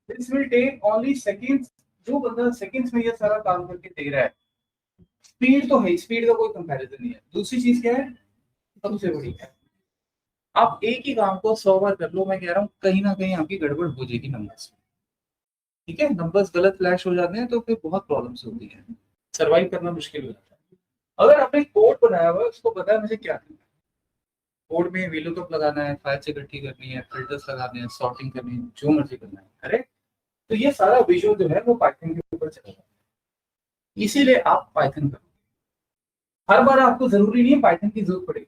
This will take only seconds. जो बंदा seconds में ये सारा काम करके दे रहा है, स्पीड तो है, स्पीड का कोई कंपैरिजन नहीं है। दूसरी चीज क्या है, सबसे बड़ी है, आप एक ही काम को 100 बार कर लो, मैं कह रहा हूँ कहीं ना कहीं आपकी गड़बड़ हो जाएगी नंबर्स में। ठीक है, नंबर्स गलत फ्लैश हो जाते हैं तो फिर बहुत प्रॉब्लम्स होती है, सर्वाइव करना मुश्किल हो जाता है। अगर आपने कोड बनाया हुआ है, उसको पता है मुझे क्या करना है, कोड में वीलुकअप लगाना है, फाइल्स इकट्ठी करनी है, फिल्टर्स लगाने हैं, सॉर्टिंग करनी है, जो मर्जी करना है, करेक्ट। तो ये सारा विजुअल जो है वो पाइथन के ऊपर चलेगा, इसीलिए आप पाइथन करो। हर बार आपको जरूरी नहीं है पाइथन की जरूरत पड़ेगी।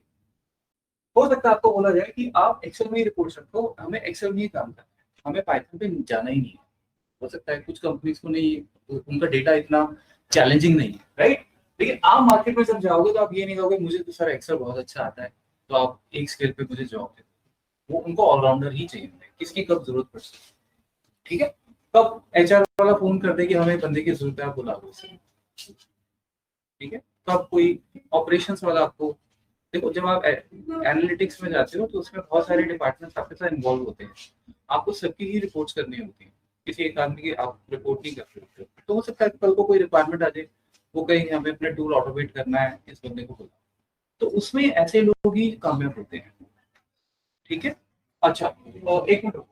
हो सकता है आपको बोला जाए कि आप एक्सेल में ही रिपोर्ट रखो, हमें एक्सेल में ही काम करना है, हमें पाइथन पे जाना ही नहीं है। हो सकता है कुछ कंपनीज को नहीं, उनका डेटा इतना चैलेंजिंग नहीं है, राइट। लेकिन आप मार्केट में जब जाओगे तो आप ये नहीं कहोगे मुझे तो सर एक्सेल बहुत अच्छा आता है, तो आप एक स्केल पे मुझे जॉब दे दो। वो उनको ऑलराउंडर ही चाहिए, किसकी कब जरूरत पड़ सकती है। ठीक है, कब एचआर वाला फोन कर दे कि हमें बंदे की जरूरत है, आप बुला लो उसे। ठीक है, कब कोई ऑपरेशंस वाला आपको, देखो जब आप एनालिटिक्स में जाते हो तो उसमें बहुत सारे डिपार्टमेंट्स आपके साथ इन्वॉल्व होते हैं, आपको सबकी ही रिपोर्ट्स करनी होती है, किसी एक आदमी की आप रिपोर्ट नहीं कर सकते। तो हो सकता है कल को कोई रिक्वायरमेंट आ जाए, वो कहीं हमें अपने टूल ऑटोमेट करना है, इस बंदे को बोला, तो उसमें ऐसे लोग ही कामयाब होते हैं। ठीक है, अच्छा, और एक मिनट।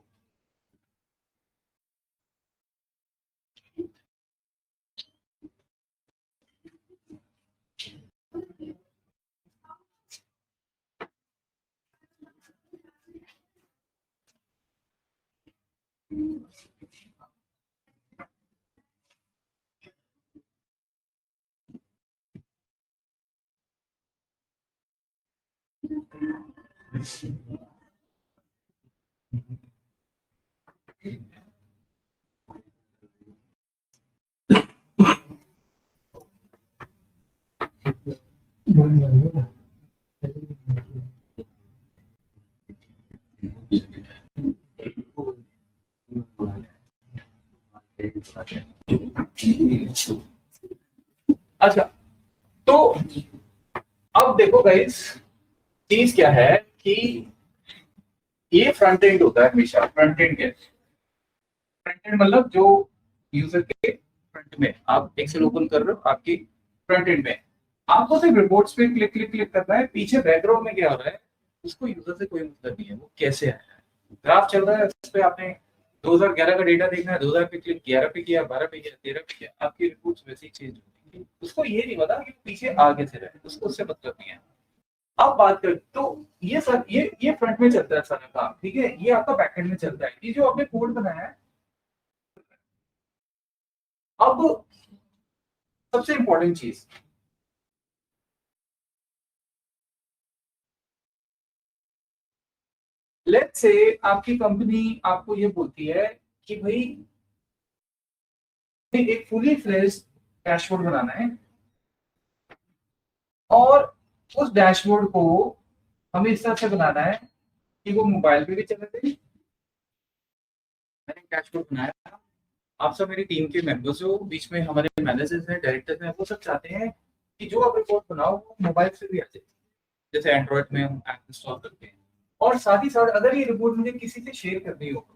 अच्छा, तो अब देखो गाइस, चीज क्या है कि ये फ्रंट एंड होता है हमेशा। फ्रंट एंड क्या, फ्रंट एंड मतलब जो यूजर के फ्रंट में आप एक्सेल ओपन कर रहे हो, आपकी फ्रंट एंड में आपको सिर्फ रिपोर्ट्स पे क्लिक क्लिक क्लिक करना है। पीछे बैकग्राउंड में क्या हो रहा है उसको यूजर से कोई मतलब नहीं है, वो कैसे आया है। ग्राफ चल रहा है, उस पर आपने 2011 का डेटा देखना है, 2000 पे क्लिक, 11 पे किया, 12 पे किया, 13 पे किया, आपकी रिपोर्ट्स वैसे ही चेंज होगी। उसको ये नहीं पता कि पीछे आगे से रहे, उसको उससे मतलब नहीं है। अब बात कर, तो ये सर ये फ्रंट में चलता है सारा काम, ठीक है, ये आपका बैकएंड में चलता है, ये जो आपने कोड बनाया है। अब सबसे इंपॉर्टेंट चीज, लेट्स से आपकी कंपनी आपको ये बोलती है कि भाई एक फुली फ्लेज्ड डैशबोर्ड बनाना है, और उस डैशबोर्ड को हमें इस तरह से बनाना है कि वो मोबाइल पे भी चले थे। मैंने डैशबोर्ड बनाया, आप सब मेरी टीम के मेंबर्स हो, बीच में हमारे मैनेजर्स हैं, डायरेक्टर्स हैं, वो सब चाहते हैं कि जो आप रिपोर्ट बनाओ वो मोबाइल से भी आ जाए, जैसे एंड्रॉइड में हम ऐप इंस्टॉल करते हैं। और साथ ही साथ अगर ये रिपोर्ट मुझे किसी से शेयर करनी हो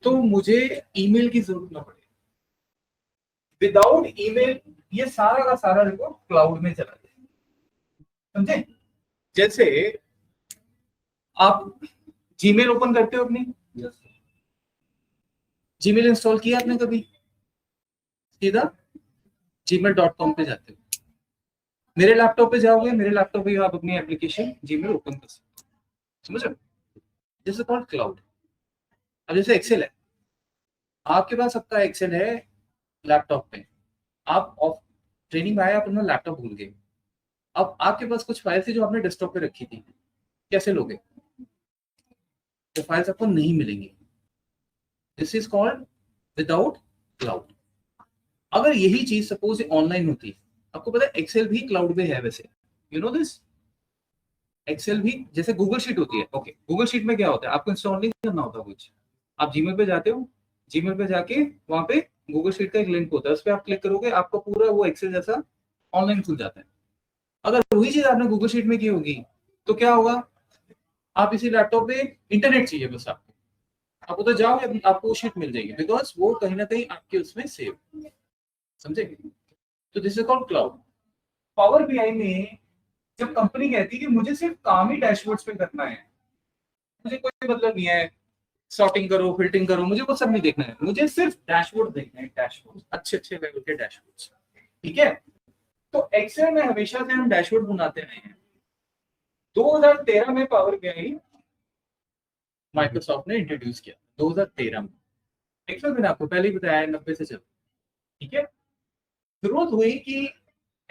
तो मुझे ईमेल की जरूरत ना पड़े। विदाउट ईमेल ये सारा का सारा रिपोर्ट क्लाउड में चला जाए, समझे। जैसे आप जीमेल ओपन करते हो अपनी, जीमेल इंस्टॉल किया आपने कभी, सीधा gmail.com पे जाते हो, मेरे लैपटॉप पे जाओगे, मेरे लैपटॉप पे आप अपनी एप्लीकेशन जीमेल ओपन कर सकते हो, समझ रहे हो। जैसे कॉल्ड क्लाउड। अब जैसे एक्सेल है, आपके पास सबका एक्सेल है लैपटॉप पे, आप ऑफ ट्रेनिंग में आए, आप अपना लैपटॉप भूल गए, अब आपके पास कुछ फाइल थी जो आपने डेस्कटॉप पे रखी थी, कैसे लोगे, वो फाइल्स आपको नहीं मिलेंगी। This is called without cloud. अगर यही चीज सपोज ऑनलाइन होती, आपको पता है एक्सेल भी क्लाउड पे है वैसे, यू नो दिस। एक्सेल भी जैसे गूगल शीट होती है, ओके, गूगल शीट में क्या होता है, आपको इंस्टॉल नहीं करना होता कुछ, आप जीमेल पे जाते हो, जीमेल पे जाके वहां पे गूगल शीट का एक लिंक होता है, उस पर आप क्लिक करोगे, आपका पूरा वो एक्सेल जैसा ऑनलाइन खुल जाता है। अगर वही चीज आपने गूगल शीट में की होगी तो क्या होगा, आप इसी लैपटॉप पे इंटरनेट चाहिए बस आपको, आप उधर जाओ, आपको शीट मिल जाएगी, बिकॉज वो कहीं ना कहीं आपके उसमें सेव, समझे? तो this is called cloud. Power BI में जब कंपनी कहती है कि मुझे सिर्फ काम ही डैशबोर्ड्स पे करना है, मुझे कोई मतलब नहीं है सॉर्टिंग करो, फिल्टरिंग करो, मुझे वो सब नहीं देखना है, मुझे सिर्फ डैशबोर्ड देखना है, डैशबोर्ड, अच्छे अच्छे लेवल के डैशबोर्ड्स, ठीक है? तो एक्सेल में हमेशा से हम डैशबोर्ड बनाते रहे हैं। 2013 में पावर बीआई माइक्रोसॉफ्ट ने इंट्रोड्यूस किया, 2013 में। एक्सेल मैंने आपको पहले ही बताया 90 से चल, ठीक है? जरूरत हुई कि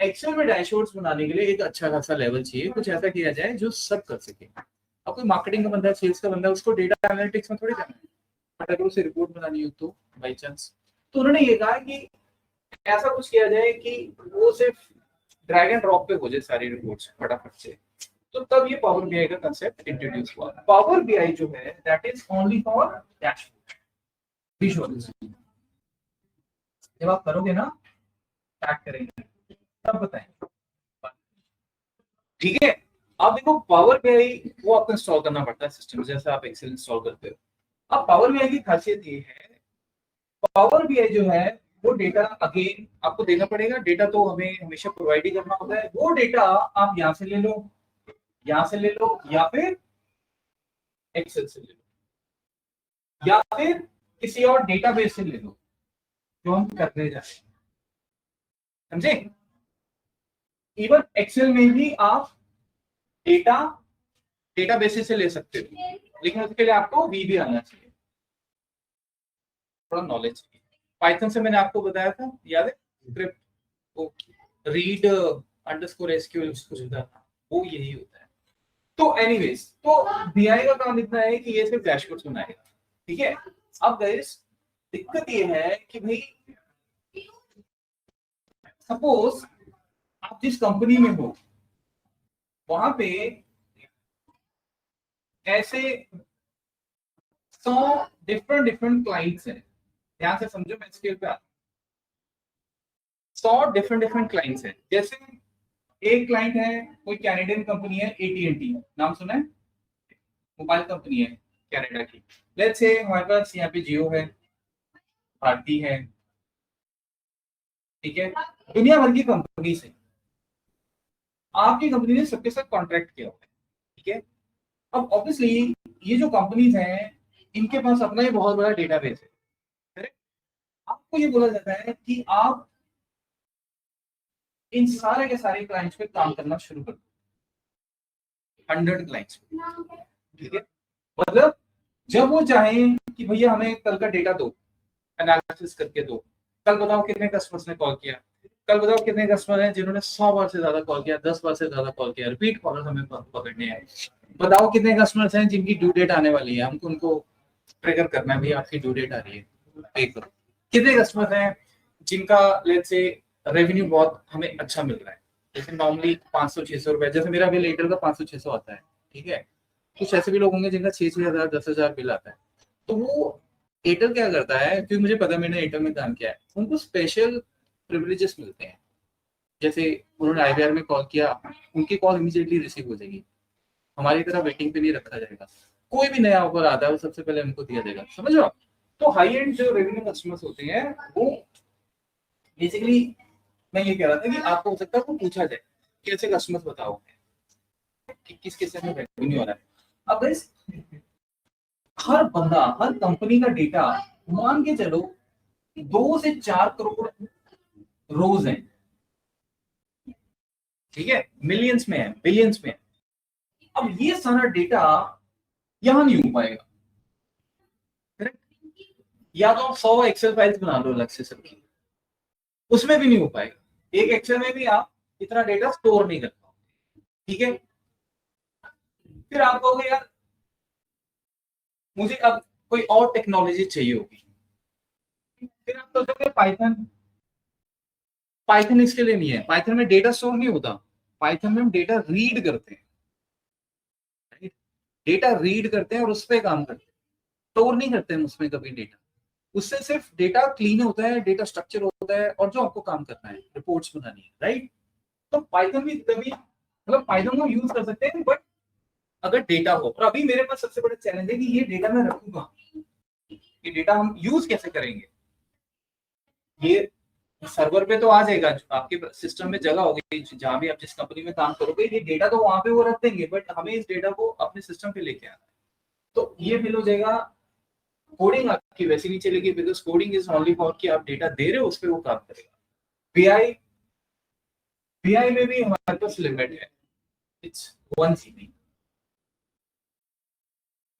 एक्सेल में डैशबोर्ड्स बनाने के लिए एक अच्छा खासा लेवल चाहिए, कुछ ऐसा किया जाए जो सब कर सके। अब कोई मार्केटिंग का बंदा है, सेल्स का बंदा है, उसको डेटा एनालिटिक्स में थोड़ी जाना है, बट अगर उसे रिपोर्ट बनानी हो तो बाई चांस, तो उन्होंने ये कहा कि ऐसा कुछ किया जाए कि वो सिर्फ ड्रैग एंड ड्रॉप पे हो जाए सारी रिपोर्ट्स फटाफट से। तो तब ये पावर बीआई का कांसेप्ट इंट्रोड्यूस हुआ। पावर बीआई जो है that is only for dashboard visualisation. जब आप करोगे ना, स्टार्ट करेंगे तब बताएंगे, ठीक है? आप देखो पावर बीआई वो आपको इंस्टॉल करना पड़ता है सिस्टम, जैसे आप एक्सेल इंस्टॉल करते हो। अब पावर बीआई की खासियत ये है, पावर बीआई जो है वो डेटा अगेन आपको देना पड़ेगा, डेटा तो हमें हमेशा प्रोवाइड ही करना होता है। वो डेटा आप यहाँ से ले लो, यहाँ से ले लो, या फिर एक्सेल से ले लो, या फिर किसी और डेटाबेस से ले लो जो हम करने जा रहे हैं, समझे? इवन एक्सेल में भी आप डेटा डेटाबेस से ले सकते हो, लेकिन उसके लिए आपको वी भी आना चाहिए, थोड़ा नॉलेज चाहिए। पाइथन से मैंने आपको बताया था, याद है? स्क्रिप्ट वो रीड अंडरस्कोर एसक्यूएल कुछ होता था, वो यही होता है। तो एनीवेज, तो बीआई का काम इतना है कि ये सिर्फ डैशबोर्ड्स बनाएगा, ठीक है? अब गाइस दिक्कत ये है कि भाई सपोज आप जिस कंपनी में हो वहां पे ऐसे 100 डिफरेंट क्लाइंट्स हैं, ध्यान से समझो, मैं स्केल पे आता हूं। 100 डिफरेंट क्लाइंट्स हैं। जैसे एक क्लाइंट है, कोई कैनेडियन कंपनी है, एटीएनटी, नाम सुना है? मोबाइल कंपनी है कनाडा की। लेट्स से हमारे पास यहाँ पे जियो है, भारती है, ठीक है? दुनिया भर की कंपनी से आपकी कंपनी ने सबके साथ कॉन्ट्रैक्ट किया हुआ है, ठीक है? अब ऑब्वियसली ये जो कंपनीज हैं इनके पास अपना ही बहुत बड़ा डेटाबेस है, करेक्ट? आपको ये बोला जाता है कि आप इन सारे के सारे क्लाइंट्स पे काम करना शुरू कर दो, 100 क्लाइंट्स, ठीक है? मतलब जब वो चाहें कि भैया हमें कल का डेटा दो, एनालिसिस करके दो, कल बताओ कितने कस्टमर्स ने कॉल किया, कल बताओ कितने कस्टमर हैं जिन्होंने 100 बार से ज्यादा कॉल किया, 10 बार से ज्यादा कॉल किया, रिपीट कॉलर हमें पकड़ने हैं, बताओ कितने कस्टमर्स हैं जिनकी ड्यू डेट आने वाली है, हमको उनको ट्रिगर करना है, भैया आपकी ड्यू डेट आ रही है, पे करो। कितने कस्टमर्स हैं जिनका लेट्स से रेवेन्यू बहुत हमें अच्छा मिल रहा है, जैसे नॉर्मली 500-600 रुपए, जैसे मेरा बिल एयरटेल का 500-600 आता है, ठीक है? कुछ ऐसे भी लोग होंगे जिनका 6-6 हजार 10,000 बिल आता है। तो वो एयरटेल क्या करता है, क्योंकि मुझे पता है, मैंने एयरटेल में काम किया है, उनको स्पेशल प्रिविलेजेस मिलते हैं। जैसे उन्होंने आईवीआर में कॉल किया, उनकी कॉल इमीडिएटली रिसीव हो जाएगी, हमारी तरह वेटिंग पे नहीं रखा जाएगा। कोई भी नया ऑफर आता है वो सबसे पहले हमको दिया जाएगा, समझ लो? तो हाई एंड जो रेवेन्यू कस्टमर्स होते हैं वो बेसिकली, मैं ये कह रहा था कि आपको हो सकता है वो पूछा जाए कि ऐसे कस्टमर्स बताओ कि किस किस में रेवेन्यू आ रहा है। अब इस हर बंदा, हर कंपनी का डेटा मान के चलो 2 से 4 करोड़ रोज हैं, ठीक है? मिलियंस में है, बिलियंस में है। अब ये सारा डेटा यहां नहीं हो पाएगा, करेक्ट? या तो आप 100 एक्सेल फाइल्स बना लो अलग से सबकी, उसमें भी नहीं हो पाएगा। एक एक्सेल में भी आप इतना डेटा स्टोर नहीं कर पाओगे, ठीक है? फिर आप कहोगे यार मुझे अब कोई और टेक्नोलॉजी चाहिए होगी, फिर आप सोचोगे पाइथन। पाइथन इसके लिए नहीं है, पाइथन में डेटा स्टोर नहीं होता, पाइथन में हम डेटा रीड करते हैं, डेटा रीड करते हैं और उस पर काम करते हैं, स्टोर नहीं करते हैं उसमें कभी डेटा। उससे सिर्फ डेटा क्लीन होता है, डेटा स्ट्रक्चर होता है, और जो आपको काम करना है, रिपोर्ट्स बनानी है, राइट? तो पाइथन भी तभी, मतलब पाइथन को यूज कर सकते हैं, बट अगर डेटा हो। और अभी मेरे पास सबसे बड़ा चैलेंज है कि ये डेटा मैं रखूंगा, कि डेटा हम यूज कैसे करेंगे। ये सर्वर पे तो आ जाएगा, आपके सिस्टम में जगह होगी, जहां भी आप जिस कंपनी में काम करोगे ये डेटा तो वहां पे वो रख देंगे, बट हमें इस डेटा को अपने सिस्टम पे लेके आना है। तो ये फिल हो जाएगा। कोडिंग आपकी वैसे नहीं चलेगी, because coding is only for कि आप डेटा दे रहे हो उस पर वो काम करेगा। बीआई बीआई में भी हमारे पास लिमिट है, इट्स 1 GB।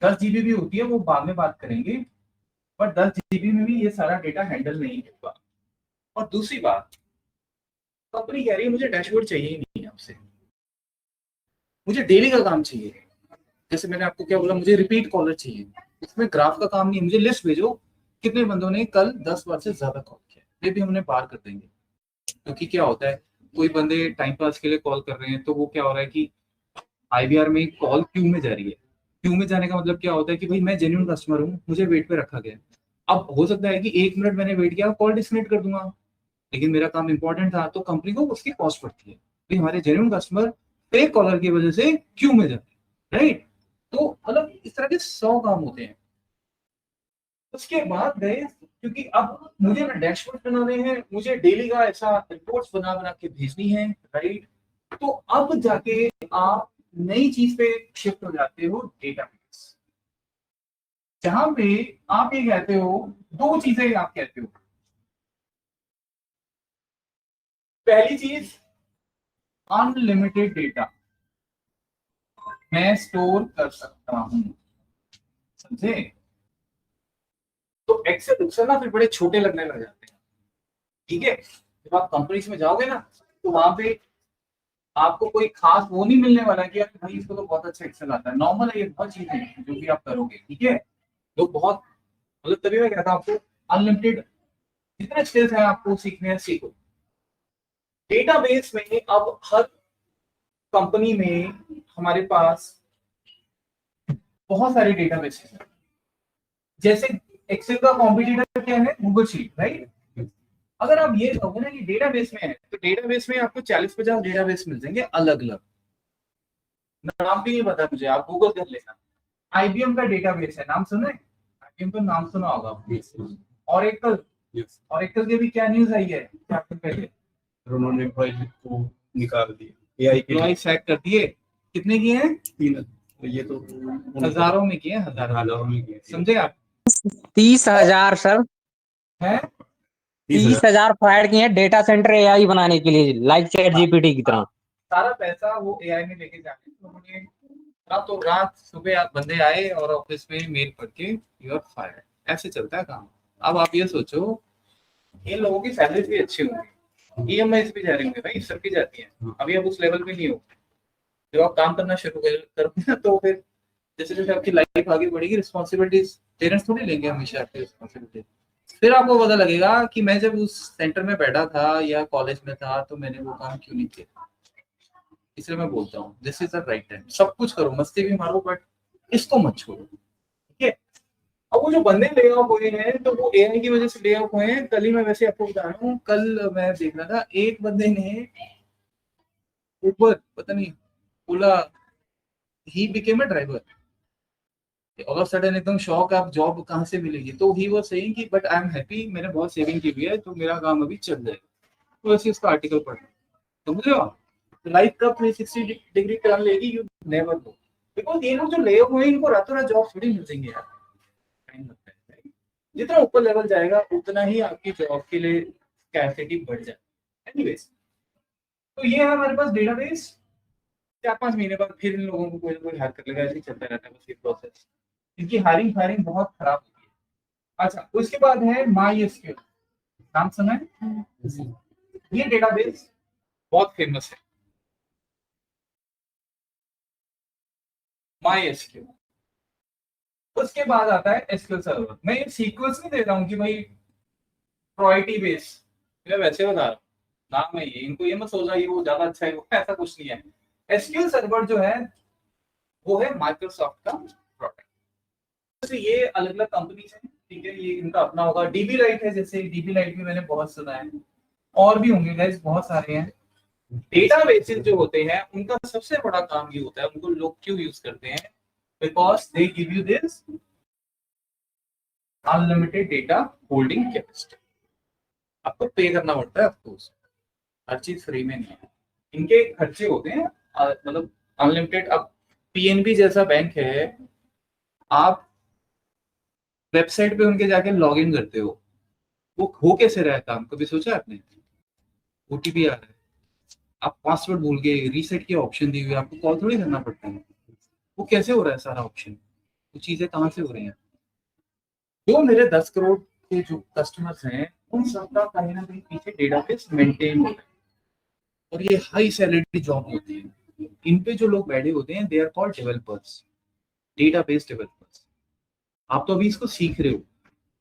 10 GB भी होती है, वो बाद में बात करेंगे, बट 10 GB में भी ये सारा डेटा हैंडल नहीं होगा। और दूसरी बात, कंपनी कह रही है मुझे डैशबोर्ड चाहिए ही नहीं आपसे, मुझे डेली का काम चाहिए। जैसे मैंने आपको क्या बोला, मुझे रिपीट कॉलर चाहिए, इसमें ग्राफ का काम नहीं, मुझे लिस्ट भेजो कितने बंदों ने कल 10 बार से ज्यादा कॉल किया, ये भी हमने पार कर देंगे। क्योंकि क्या होता है, कोई बंदे टाइम पास के लिए कॉल कर रहे हैं, तो वो क्या हो रहा है कि आईवीआर में कॉल क्यू में जा रही है। क्यू में जाने का मतलब क्या होता है कि भाई मैं जेन्युइन कस्टमर हूँ, मुझे वेट पे रखा गया। अब हो सकता है कि 1 मिनट मैंने वेट किया, कॉल डिस्कनेक्ट कर दूंगा, लेकिन मेरा काम इंपॉर्टेंट था, तो कंपनी को उसकी कॉस्ट पड़ती है। भाई हमारे जेन्युइन कस्टमर फेक कॉलर की वजह से क्यू में जाते हैं, राइट। तो मतलब इस तरह के 100 काम होते हैं। उसके बाद गए, क्योंकि अब मुझे ना डैशबोर्ड बनाने हैं, मुझे डेली का ऐसा रिपोर्ट्स बना बना के भेजनी है, राइट। तो अब जाके आप नई चीज पे शिफ्ट हो जाते हो, डेटाबेस, जहां पे आप ये कहते हो, दो चीजें आप कहते हो। पहली चीज, अनलिमिटेड डेटा मैं स्टोर कर सकता हूं, समझे। तो एक्सेल उससे ना फिर बड़े छोटे लगने लग जाते हैं, ठीक है। जब आप कंपनीज में जाओगे ना, तो वहां पे आपको कोई खास वो नहीं मिलने वाला कि यार भाई इसको तो बहुत अच्छा एक्सेल आता है। नॉर्मल है, ये बहुत चीजें हैं जो भी आप करोगे, ठीक है। लोग बहुत, मतलब तभी मैं कहता हूँ आपको अनलिमिटेड जितने स्किल्स हैं आपको सीखने हैं, सीखो। डेटाबेस में अब हर कंपनी में हमारे पास बहुत सारे डेटाबेस हैं। जैसे एक्सेल का कॉम्पिटिटर क्या है, गूगल शीट, राइट। अगर आप ये कहोगे ना कि डेटाबेस में है, तो डेटाबेस में आपको 40-50 डेटाबेस मिल जाएंगे अलग अलग, नाम भी नहीं पता मुझे, आप गूगल कर लेना। आईबीएम का डेटाबेस है, नाम सुना है, आईबीएम का नाम सुना होगा। ऑरेकल, ऑरेकल के भी क्या न्यूज आई है आपको पहले, उन्होंने एम्प्लॉय को निकाल दिया, एआई के एम्प्लॉय सैक कर दिए। कितने किए हैं? 3। ये तो हजारों में किए, हजारों में किए, समझे आप। 30,000 सर, है 30,000 फायर किए हैं डेटा सेंटर एआई बनाने के लिए, लाइक चैट जीपीटी की तरह। सारा पैसा वो एआई में लेके जाते हैं। उन्होंने रातों रात सुबह आप बंदे आए और ऑफिस में मेल पढ़ के यू आर फायर्ड, ऐसे चलता है काम। अब आप ये सोचो, इन लोगों की सैलरी भी अच्छी होंगी, ईएमआई भी जा रही होंगी भाई, सबकी जाती है। अभी आप उस लेवल पे नहीं हो, जब आप काम करना शुरू करोगे ना, तो फिर जैसे जैसे आपकी लाइफ आगे बढ़ेगी, रिस्पॉन्सिबिलिटीज पेरेंट्स थोड़ी लेंगे हमेशा आपकी रिस्पॉन्सिबिलिटी। फिर आपको पता लगेगा कि मैं जब उस सेंटर में बैठा था या कॉलेज में था, तो मैंने वो काम क्यों नहीं किया। इसलिए मैं बोलता हूँ this is the right time. सब कुछ करो, मस्ती भी मारो, बट इसको मत छोड़ो, ठीक है। अब वो जो बंदे ले ऑफ हुए हैं, तो वो एआई की वजह से ले ऑफ हुए हैं। कल ही मैं वैसे आपको बता रहा हूँ, कल मैं देख रहा था, एक बंदे ने ऊबर, पता नहीं, Ola, he became a driver. All of sudden एकदम शौक, आप जॉब कहाँ से मिलेगी, तो ही वाज सेइंग कि बट आई एम हैप्पी, मैंने बहुत सेविंग की हुई है, तो मेरा काम अभी चल जाएगा। तो वैसे उसका आर्टिकल पढ़, समझ रहे हो। लाइफ का 360 डिग्री टर्न लेगी, यू नेवर नो। बिकॉज ये लोग जो ले ऑफ हुए, इनको रातों रात जॉब थोड़ी मिल जाएंगे यार, टाइम लगता है। जितना ऊपर लेवल जाएगा, उतना ही आपकी जॉब के लिए कैपेसिटी बढ़ जाए। एनीवेज, तो ये है हमारे पास डेटाबेस। 4-5 महीने बाद फिर इन लोगों को कोई ना कोई हायर कर लेगा, ऐसे ही चलता रहता है बस ये प्रोसेस। इनकी हायरिंग फायरिंग बहुत खराब होती है। अच्छा, उसके बाद है माई एसक्यूएल, नाम सुना है? ये डेटाबेस बहुत फेमस है, माई एसक्यूएल। उसके बाद आता है एसक्यूएल सर्वर। मैं ये सीक्वेंस नहीं दे रहा हूँ कि भाई प्रायोरिटी बेस, मैं वैसे बता रहा हूँ, नाम है ये, इनको ये मत सोचना ये वो ज्यादा अच्छा है, वो ऐसा कुछ नहीं है। एसक्यूएल सर्वर जो है वो है माइक्रोसॉफ्ट का प्रोडक्ट। तो ये अलग अलग कंपनीज हैं, ठीक है, ये इनका अपना होगा। डीबी लाइट है, जैसे डीबी लाइट भी मैंने बहुत सुना है, और भी होंगे गाइस, बहुत सारे हैं। डेटाबेसेस जो होते हैं, उनका सबसे बड़ा काम ये होता है, उनको लोग क्यों यूज करते हैं, because they give you this unlimited data holding capacity. आपको पे करना पड़ता है ऑफकोर्स, हर चीज फ्री में नहीं है, इनके खर्चे होते हैं। मतलब अनलिमिटेड। अब पीएनबी जैसा बैंक है, आप वेबसाइट पे उनके जाके लॉग इन करते हो कैसे रहा है काम, कभी सोचा है आपने? ओटीपी आ रहा है, आप पासवर्ड भूल गए, रीसेट की ऑप्शन दी हुई है, आपको कॉल थोड़ी करना पड़ता है। वो कैसे हो रहा है सारा ऑप्शन, वो चीजें कहाँ से हो रही हैं? जो मेरे 10 करोड़ के जो कस्टमर्स हैं, उन सबका कहीं ना कहीं पीछे डेटाबेस मेंटेन होता है, और ये हाई सैलरी जॉब होती है। इन पे जो लोग बैठे होते हैं, they are called developers, database developers. आप तो अभी इसको सीख रहे हो।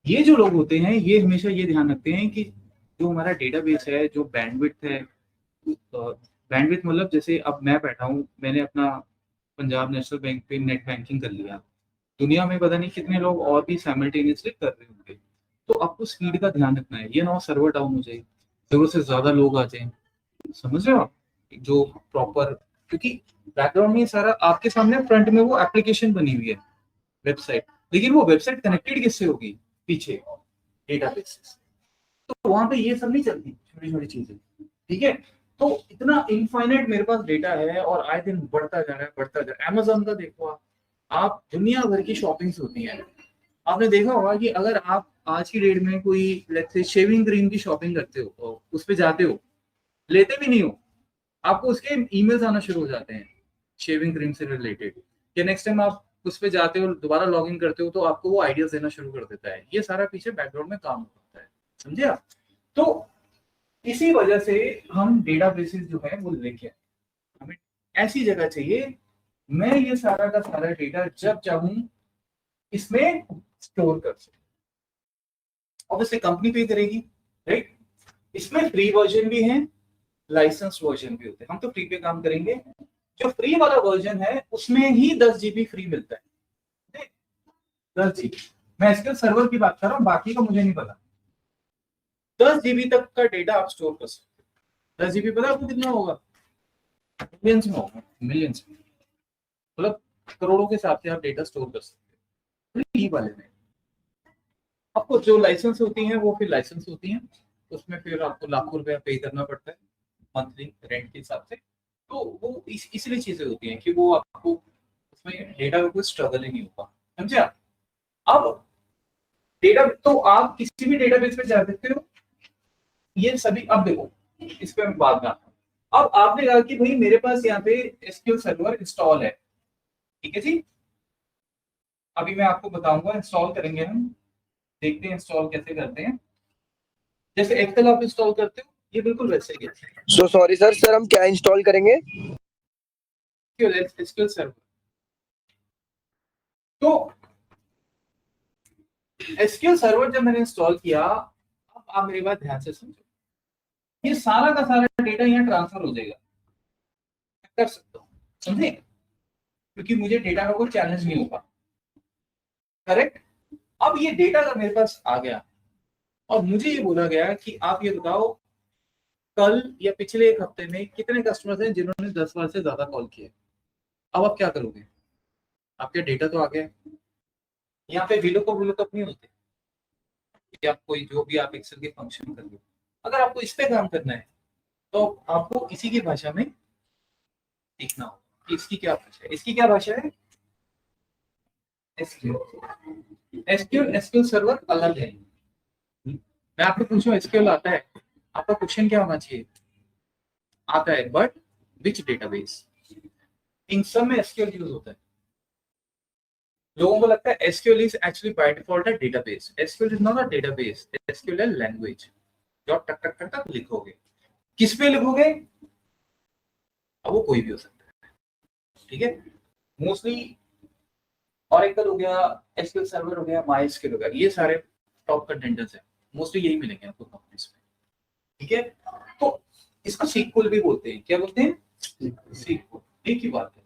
ये जो लोग होते हैं, ये हमेशा ये ध्यान रखते हैं कि जो हमारा डेटाबेस है, जो बैंडविड्थ है, बैंडविड्थ मतलब जैसे अब मैं बैठा हूँ, मैंने अपना पंजाब नेशनल बैंक पे नेट बैंकिंग कर लिया, दुनिया में पता नहीं कितने लोग और भी साइमल्टेनियसली कर रहे होंगे। तो आपको स्पीड का ध्यान रखना है, ये ना हो सर्वर डाउन हो जाए, जरूरत से ज्यादा लोग आ जाएं। समझ रहे हो आप? जो प्रॉपर, क्योंकि बैकग्राउंड में ये सारा आपके सामने फ्रंट में वो एप्लीकेशन बनी हुई है, वेबसाइट, लेकिन वो वेबसाइट कनेक्टेड किससे होगी? पीछे डेटाबेस से। तो वहां पे ये सब नहीं चलती, छोटी छोटी चीजें। ठीक है, तो इतना इनफाइनाइट मेरे पास डेटा है, और आए दिन बढ़ता जा रहा है, बढ़ता जा रहा है। अमेजोन का देखो आप दुनिया भर की शॉपिंग्स होती हैं। आपने देखा होगा कि अगर आप आज की डेट में कोई लेट्स से शेविंग क्रीम की शॉपिंग करते हो, तो उस पे जाते हो, लेते भी नहीं हो, आपको उसके ईमेल्स आना शुरू हो जाते हैं शेविंग क्रीम से रिलेटेड। या नेक्स्ट टाइम आप उस पे जाते हो, दोबारा लॉग इन करते हो, तो आपको वो आइडियाज देना शुरू कर देता है। ये सारा पीछे बैकग्राउंड में काम होता है, समझे आप? तो इसी वजह से हम डेटाबेसेस जो है वो लेके आए। हमें ऐसी जगह चाहिए, मैं ये सारा का सारा डेटा जब चाहूं इसमें स्टोर कर सकूं। ऑब्वियसली कंपनी पे करेगी, राइट? इसमें फ्री वर्जन भी है, लाइसेंस वर्जन भी होते हैं। हम तो फ्री पे काम करेंगे। जो फ्री वाला वर्जन है उसमें ही 10 जीबी फ्री मिलता है, 10 जीबी। मैं एसक्यूएल सर्वर की बात कर रहा हूँ, बाकी का मुझे नहीं पता। 10 जीबी तक का डेटा आप स्टोर कर सकते हो। 10 जीबी पता आपको कितना होगा? मिलियंस में होगा, मिलियंस में, मतलब करोड़ों के हिसाब से आप डेटा स्टोर कर सकते हो फ्री वाले में। आपको जो लाइसेंस होती हैं वो फिर लाइसेंस होती हैं, उसमें फिर आपको लाखों रुपया पे करना पड़ता है मंथली रेंट के हिसाब से। तो वो इसलिए चीजें होती हैं कि वो आपको उसमें डेटा का कोई स्ट्रगल ही नहीं होगा, समझे आप? अब डेटा तो आप किसी भी डेटाबेस पे जा सकते हो, ये सभी। अब देखो, इस पे मैं बात करता हूँ। अब आपने कहा कि भाई मेरे पास यहाँ पे एसक्यूएल सर्वर इंस्टॉल है, ठीक है जी। अभी मैं आपको बताऊंगा, इंस्टॉल करेंगे हम, देखते हैं इंस्टॉल कैसे करते हैं। जैसे एक्सेल आप इंस्टॉल करते हो, ये बिल्कुल वैसे ही है। सो सॉरी सर हम क्या इंस्टॉल करेंगे? SQL server. तो एसक्यूएल सर्वर जब मैंने इंस्टॉल किया, अब आप मेरी बात ध्यान से समझो, ये सारा का सारा डेटा यहाँ ट्रांसफर हो जाएगा, कर सकता हूँ, समझे? क्योंकि मुझे डेटा का कोई चैलेंज नहीं होगा, करेक्ट? अब ये डेटा का मेरे पास आ गया, और मुझे ये बोला गया कि आप ये बताओ कल या पिछले एक हफ्ते में कितने कस्टमर्स हैं जिन्होंने 10 बार से ज्यादा कॉल किए। अब आप क्या करोगे? आपके डेटा तो आ गया, यहाँ पे विलुकअप नहीं होते कि आप कोई जो भी आप एक्सेल के फंक्शन कर लो। अगर आपको इस पे काम करना है तो आपको इसी की भाषा में सीखना होगा कि इसकी क्या भाषा है। इसकी क्या भाषा है? एसक्यूएल सर्वर अलग है। मैं आपको पूछूं एसक्यूएल आता है, आपका क्वेश्चन क्या होना चाहिए? आता है, बट विच डेटाबेस? इन सब में एसक्यूएल यूज होता है। लोगों को लगता है SQL is actually by default a database. SQL is not a database, SQL है लैंग्वेज जो आप टक टक टक टक लिखोगे। किस पे लिखोगे? अब वो कोई भी हो सकता है, ठीक है? मोस्टली ऑरेकल हो गया, एसक्यूएल सर्वर हो गया, माइस्क्यूएल हो गया, ये सारे टॉप कंटेंडर्स हैं, मोस्टली यही मिलेंगे आपको कंपनीज में, ठीक है? तो इसको सीक्वल भी बोलते हैं। क्या बोलते हैं? सीक्वल, एक ही बात है।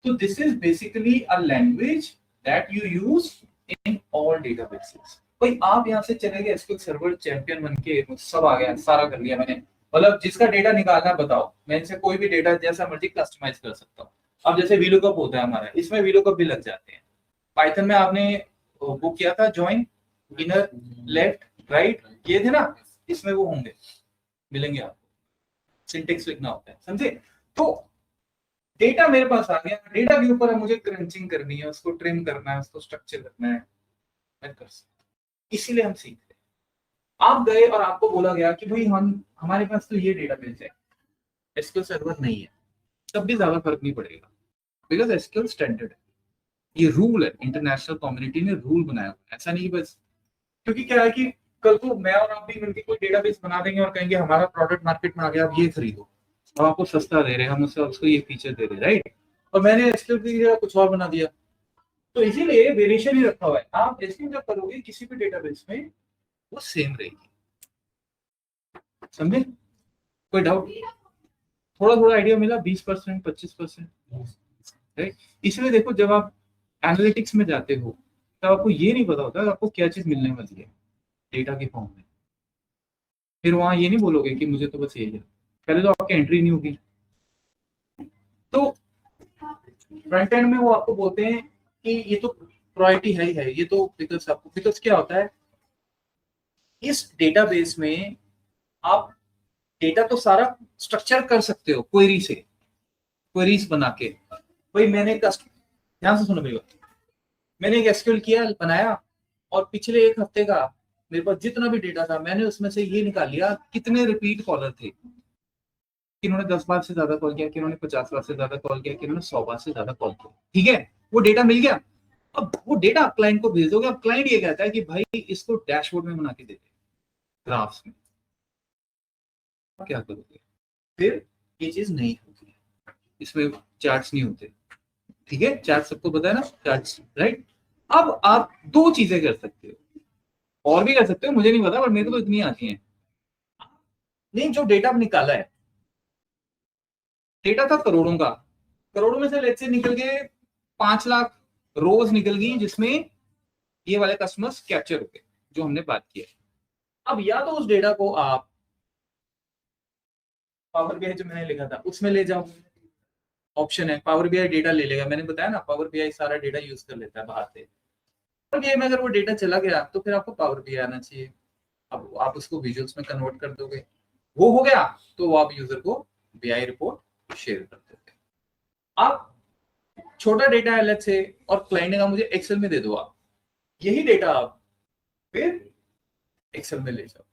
तो this is basically a language that you use in all databases. भाई आप यहाँ से चले गए एसक्यूएल सर्वर चैंपियन बन के, सब आ गया, सारा कर लिया मैंने, मतलब जिसका डेटा निकालना बताओ, मैं इनसे कोई भी डेटा जैसा मर्जी कस्टमाइज कर सकता हूँ। अब जैसे वीलुकअप होता है हमारा, इसमें वीलुकअप भी लग जाते हैं। पाइथन में आपने वो किया था ज्वाइन, इनर, लेफ्ट, राइट, ये थे ना, इसमें वो होंगे, मिलेंगे आपको। सिंटेक्स लिखना होता है, समझे? तो डेटा मेरे पास आ गया, डेटा के ऊपर मुझे क्रंचिंग करनी है, उसको ट्रिम करना है, उसको स्ट्रक्चर करना है, मैं कर सकता हूं। इसीलिए हम सीख रहे हैं। आप गए और आपको बोला गया कि भाई हम हमारे पास तो ये डेटाबेस है, एसक्यूएल सर्वर नहीं है, तब भी ज्यादा फर्क नहीं पड़ेगा, बिकॉज एसक्यूएल स्टैंडर्ड है, ये रूल है, इंटरनेशनल कम्युनिटी ने रूल बनाया हुआ है, ऐसा नहीं बस। क्योंकि क्या है कि कल को मैं और आप भी मिलकर कोई डेटाबेस बना देंगे और कहेंगे हमारा प्रोडक्ट मार्केट में आ गया, आप ये खरीदो, हम आपको सस्ता दे रहे हैं, हम उसको ये फीचर दे रहे हैं, राइट? और मैंने एसक्यूएल की जगह कुछ और बना दिया, तो इसीलिए वेरिएशन ही रखा हुआ है। आप एसक्यूएल जब करोगे किसी भी डेटाबेस में, वो सेम रहेगी, समझे? कोई डाउट? थोड़ा थोड़ा आइडिया मिला? 20%, 25%, राइट? इसलिए देखो, जब आप एनालिटिक्स में जाते हो तब आपको ये नहीं पता होता आपको क्या चीज मिलने वाली है डेटा के फॉर्म में। फिर वहां ये नहीं बोलोगे कि मुझे तो बस यही है, पहले तो आपकी एंट्री नहीं होगी। तो फ्रंट एंड में वो आपको बोलते हैं कि ये तो प्रायोरिटी है ही है, ये तो बिकॉज क्या होता है, इस डेटाबेस में आप डेटा तो सारा स्ट्रक्चर कर सकते हो क्वेरी से, क्वेरीज बना के। भाई मैंने ध्यान से सुनो मेरी बात, मैंने एक एसक्यूएल किया, बनाया, और पिछले एक हफ्ते का मेरे पास जितना भी डेटा था, मैंने उसमें से ये निकाल लिया कितने रिपीट कॉलर थे, किन्होंने 10 बार से ज्यादा कॉल किया, किन्होंने 50 बार से ज्यादा कॉल किया, किन्होंने 100 बार से ज्यादा कॉल किया, ठीक है? वो डेटा मिल गया। अब वो डेटा आप क्लाइंट को भेज दोगे, अब क्लाइंट ये कहता है कि भाई इसको डैशबोर्ड में बना के दे दे, ग्राफ्स में। क्या करोगे फिर? ये चीज नहीं होती, इसमें चार्ट्स नहीं होते, ठीक है? चार्ट सबको पता है ना, चार्ट्स, राइट? अब आप दो चीजें कर सकते हो, और भी कर सकते हो, मुझे नहीं पता, पर मेरे को तो इतनी आती हैं। नहीं, जो डेटा निकाला है, डेटा था करोड़ों का, करोड़ों में से लेट्स से निकल गए 5 लाख रोज निकल गई, जिसमें ये वाले कस्टमर्स कैप्चर हो गए जो हमने बात की है। अब या तो उस डेटा को आप पावर बीआई जो मैंने लिखा था उसमें ले जाओ, ऑप्शन है, पावर बीआई डेटा ले लेगा, मैंने बताया ना पावर बीआई सारा डेटा यूज कर लेता है बाहर से। पावर बीआई में अगर वो डेटा चला गया तो फिर आपको पावर बीआई आना चाहिए, अब आप उसको विजुअल्स में कन्वर्ट कर दोगे, वो हो गया तो आप यूजर को बीआई रिपोर्ट शेयर कर दोगे। आप छोटा डेटा है लेट्स से, और क्लाइंट ने कहा मुझे एक्सेल में दे दो, आप यही डेटा आप फिर एक्सेल में ले जाओ,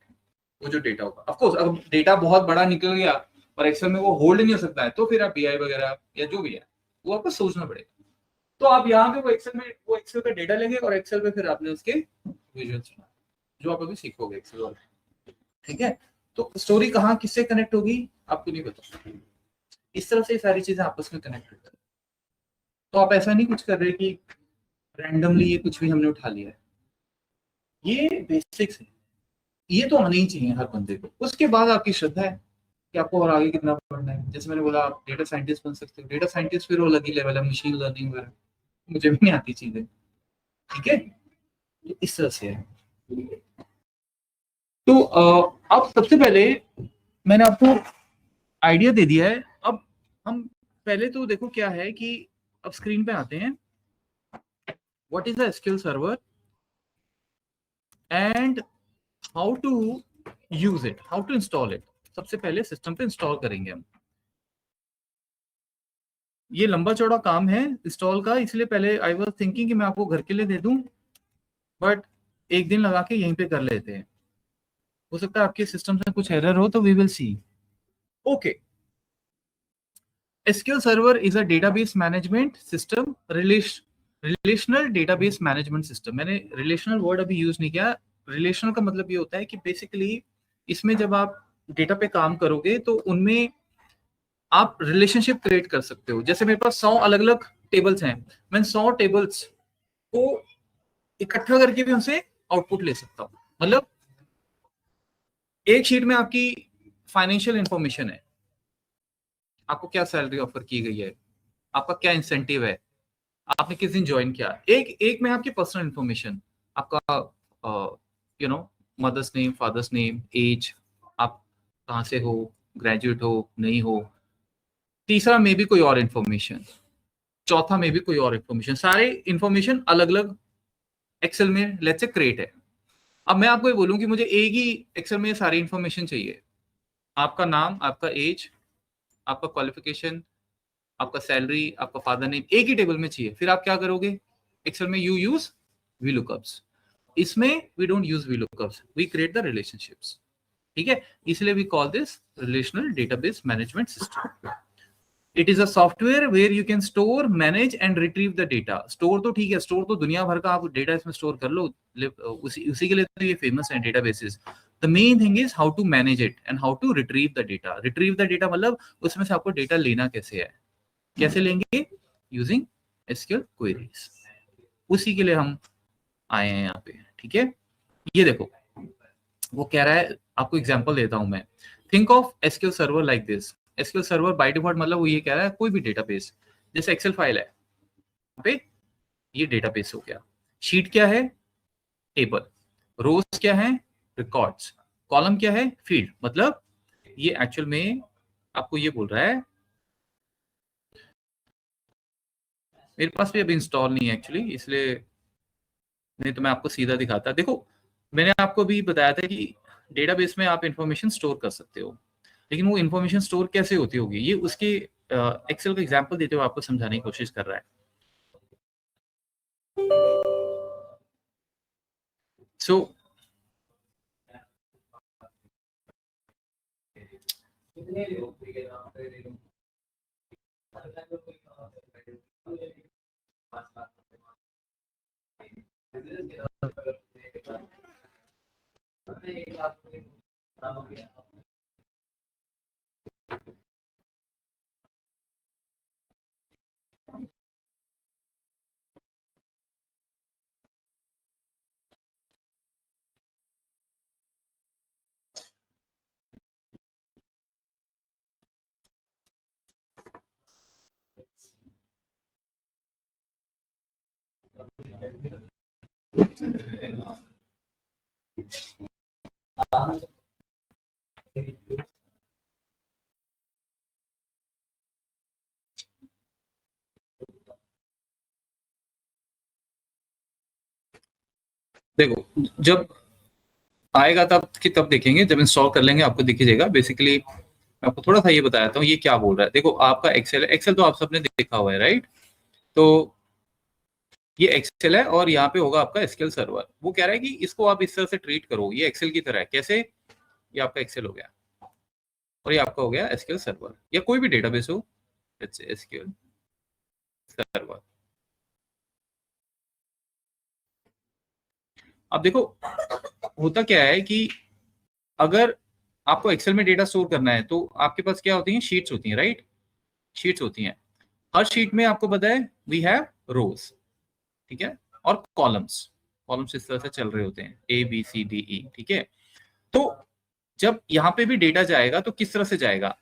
वो जो डेटा होगा। ऑफ कोर्स अगर डेटा बहुत बड़ा निकल गया और एक्सेल में वो होल्ड नहीं हो सकता है, तो फिर आप बीआई वगैरह या जो भी है वो आपको सोचना पड़ेगा। तो आप यहाँ पे वो एक्सेल का डेटा लेंगे और एक्सेल पे फिर आपने उसके विजुअल्स जो आप अभी सीखोगे एक्सेल वाले, ठीक है? तो स्टोरी कहाँ किससे कनेक्ट होगी आपको नहीं पता, इस तरह से सारी चीजें आपस में कनेक्ट होती है। तो आप ऐसा नहीं कुछ कर रहे कि रैंडमली ये कुछ भी हमने उठा लिया है, ये बेसिक्स है, ये तो आना ही चाहिए हर बंदे को। उसके बाद आपकी श्रद्धा है कि आपको और आगे कितना पढ़ना है। जैसे मैंने बोला आप डेटा साइंटिस्ट बन सकते हो, डेटा साइंटिस्ट फिर वो अलग ही लेवल है, मशीन लर्निंग वगैरह मुझे भी नहीं आती चीजें, ठीक है? इस तरह से है। तो अब सबसे पहले मैंने आपको आइडिया दे दिया है, अब हम पहले तो देखो क्या है कि अब स्क्रीन पे आते हैं, what is the SQL server and how to use it, how to install it. सबसे पहले सिस्टम पे इंस्टॉल करेंगे हम, ये लंबा चौड़ा काम है इंस्टॉल का, इसलिए पहले आई वाज थिंकिंग कि मैं आपको घर के लिए दे दूं, बट एक दिन लगा के यहीं पे कर लेते हैं, हो सकता है आपके सिस्टम में कुछ एरर हो, तो we will see. Okay, SQL Server is a database management system, relational database management system। मैंने relational वर्ड अभी यूज नहीं किया। relational का मतलब ये होता है कि बेसिकली इसमें जब आप डेटा पे काम करोगे तो उनमें आप रिलेशनशिप क्रिएट कर सकते हो। जैसे मेरे पास 100 अलग अलग टेबल्स हैं, मैं 100 टेबल्स को इकट्ठा करके भी उनसे आउटपुट ले सकता हूँ। मतलब एक शीट में आपकी फाइनेंशियल इंफॉर्मेशन है, आपको क्या सैलरी ऑफर की गई है, आपका क्या इंसेंटिव है, आपने किस दिन ज्वाइन किया। एक में आपकी पर्सनल इंफॉर्मेशन, आपका mother's name, father's name, age, आप कहाँ से हो, ग्रेजुएट हो नहीं हो, तीसरा में भी कोई और इंफॉर्मेशन, चौथा में भी कोई और इंफॉर्मेशन, सारे इंफॉर्मेशन अलग अलग एक्सेल में लेट्स से क्रिएट है। अब मैं आपको ये बोलूं कि मुझे एक ही एक्सेल में सारी इंफॉर्मेशन चाहिए, आपका नाम, आपका एज, आपका क्वालिफिकेशन, आपका सैलरी, आपका फादर नेम, एक ही टेबल में चाहिए, फिर आप क्या करोगे? एक्सेल में यू यूज VLOOKUPs। इसमें we don't use VLOOKUPs, we create the relationships. ठीक है, इसलिए we call this relational database management system. It is a software where you can store, manage and retrieve the data. Store तो ठीक है, store तो दुनिया भर का आप डेटा इसमें स्टोर कर लो, उसी के लिए तो ये फेमस है databases. The main thing is how to manage it and how to retrieve the data. Retrieve the data मतलब उसमें से आपको डेटा लेना कैसे है, कैसे लेंगे? Using SQL queries. उसी के लिए हम आए हैं यहाँ पे। ठीक है, ये देखो वो कह रहा है, आपको एग्जांपल देता हूं मैं। Think of SQL server like this. SQL server by default मतलब वो ये कह रहा है कोई भी डेटाबेस, जैसे एक्सेल फाइल है पे, ये डेटाबेस हो गया। शीट क्या है? टेबल। रोज क्या है? रिकॉर्ड्स। कॉलम क्या है? फील्ड। मतलब ये एक्चुअल में आपको ये बोल रहा है, मेरे पास भी अभी इंस्टॉल नहीं है एक्चुअली, इसलिए नहीं तो मैं आपको सीधा दिखाता। देखो मैंने आपको भी बताया था कि डेटाबेस में आप इंफॉर्मेशन स्टोर कर सकते हो, लेकिन वो इंफॉर्मेशन स्टोर कैसे होती होगी, ये उसके एक्सेल का एग्जांपल देते हुए आपको समझाने की कोशिश कर रहा है। सो देखो जब आएगा तब देखेंगे, जब इंस्टॉल कर लेंगे आपको दिख ही जाएगा। बेसिकली मैं आपको थोड़ा सा ये बताता हूँ ये क्या बोल रहा है। देखो आपका एक्सेल है, एक्सेल तो आप सबने देखा हुआ है राइट। तो ये एक्सेल है और यहाँ पे होगा आपका SQL सर्वर। वो कह रहा है कि इसको आप इस तरह से ट्रीट करो, ये एक्सेल की तरह है। कैसे? ये आपका एक्सेल हो गया और ये आपका हो गया SQL सर्वर, या कोई भी डेटाबेस हो, जैसे SQL सर्वर। अब देखो होता क्या है कि अगर आपको एक्सेल में डेटा स्टोर करना है तो आपके पास क्या होती हैं? शीट्स होती हैं राइट। शीट्स होती हैं, हर शीट में आपको पता है वी हैव रोज, ठीक है, और कॉलम्स। कॉलम्स इस तरह से चल रहे होते हैं ABCDE, ठीक है। तो जब यहाँ पे भी डेटा जाएगा तो किस तरह से जाएगा?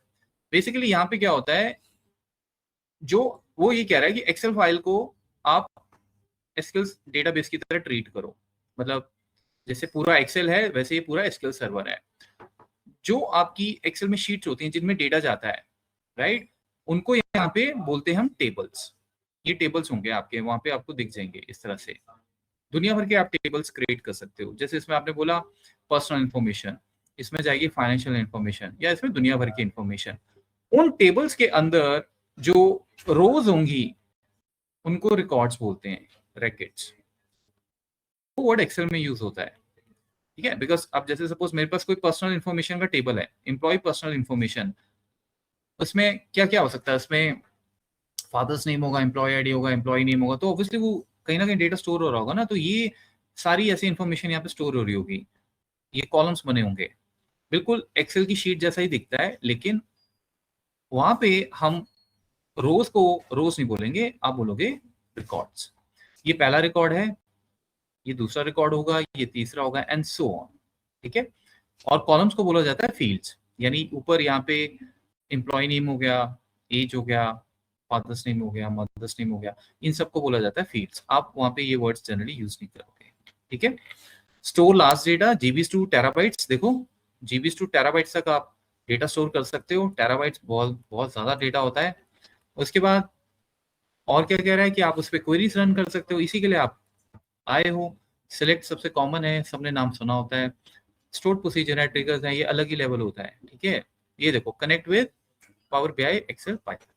बेसिकली यहाँ पे क्या होता है, जो वो ये कह रहा है कि एक्सेल फाइल को आप SQL डेटाबेस की तरह ट्रीट करो। मतलब जैसे पूरा एक्सेल है वैसे ये पूरा SQL सर्वर है। जो आपकी एक्सेल में शीट्स होती हैं जिनमें डेटा जाता है राइट, उनको यहाँ पे बोलते हैं हम टेबल्स। ये टेबल्स होंगे आपके, वहां पे आपको दिख जाएंगे इस तरह से। दुनिया भर के आप टेबल्स क्रिएट कर सकते हो। जैसे इसमें आपने बोला पर्सनल इंफॉर्मेशन, इसमें जाएगी फाइनेंशियल इंफॉर्मेशन, या इसमें दुनिया भर की इंफॉर्मेशन। उन टेबल्स के अंदर जो रोज होंगी उनको रिकॉर्ड्स बोलते हैं, रैकेट्स। वो वर्ड एक्सेल में यूज होता है, ठीक है। बिकॉज अब जैसे सपोज मेरे पास कोई पर्सनल इंफॉर्मेशन का टेबल है, एम्प्लॉय पर्सनल इंफॉर्मेशन, उसमें क्या क्या हो सकता है? उसमें फादर्स नेम होगा, एम्प्लॉय आईडी होगा, एम्प्लॉय नेम होगा, तो ऑब्वियसली वो कहीं ना कहीं डेटा स्टोर हो रहा होगा ना। तो ये सारी ऐसी इंफॉर्मेशन यहाँ पे स्टोर हो रही होगी, ये कॉलम्स बने होंगे, बिल्कुल एक्सेल की शीट जैसा ही दिखता है। लेकिन वहां पे हम रोज को रोज नहीं बोलेंगे, आप बोलोगे रिकॉर्ड्स। ये पहला रिकॉर्ड है, ये दूसरा रिकॉर्ड होगा, ये तीसरा होगा, एंड सो ऑन, ठीक है। और कॉलम्स को बोला जाता है फील्ड्स, यानी ऊपर यहाँ पे एम्प्लॉय नेम हो गया, एज हो गया, फादर्स नेम हो गया, मदर्स नेम हो गया, इन सबको बोला जाता है फील्ड्स। आप वहां पे ये वर्ड्स जनरली यूज नहीं करोगे, ठीक है। Store last data GBs to terabytes. देखो जीबीज टू टेराबाइट्स तक आप डेटा स्टोर कर सकते हो। टेराबाइट्स बहुत बहुत ज्यादा डेटा होता है। उसके बाद और क्या कह रहा है कि आप उस पर क्वेरीज रन कर सकते हो, इसी के लिए आप आए हो। सिलेक्ट सबसे कॉमन है, सबने नाम सुना होता है। स्टोर प्रोसीजर है, ट्रिगर्स है, ये अलग ही लेवल होता है, ठीक है। ये देखो connect with power BI, Excel, Python,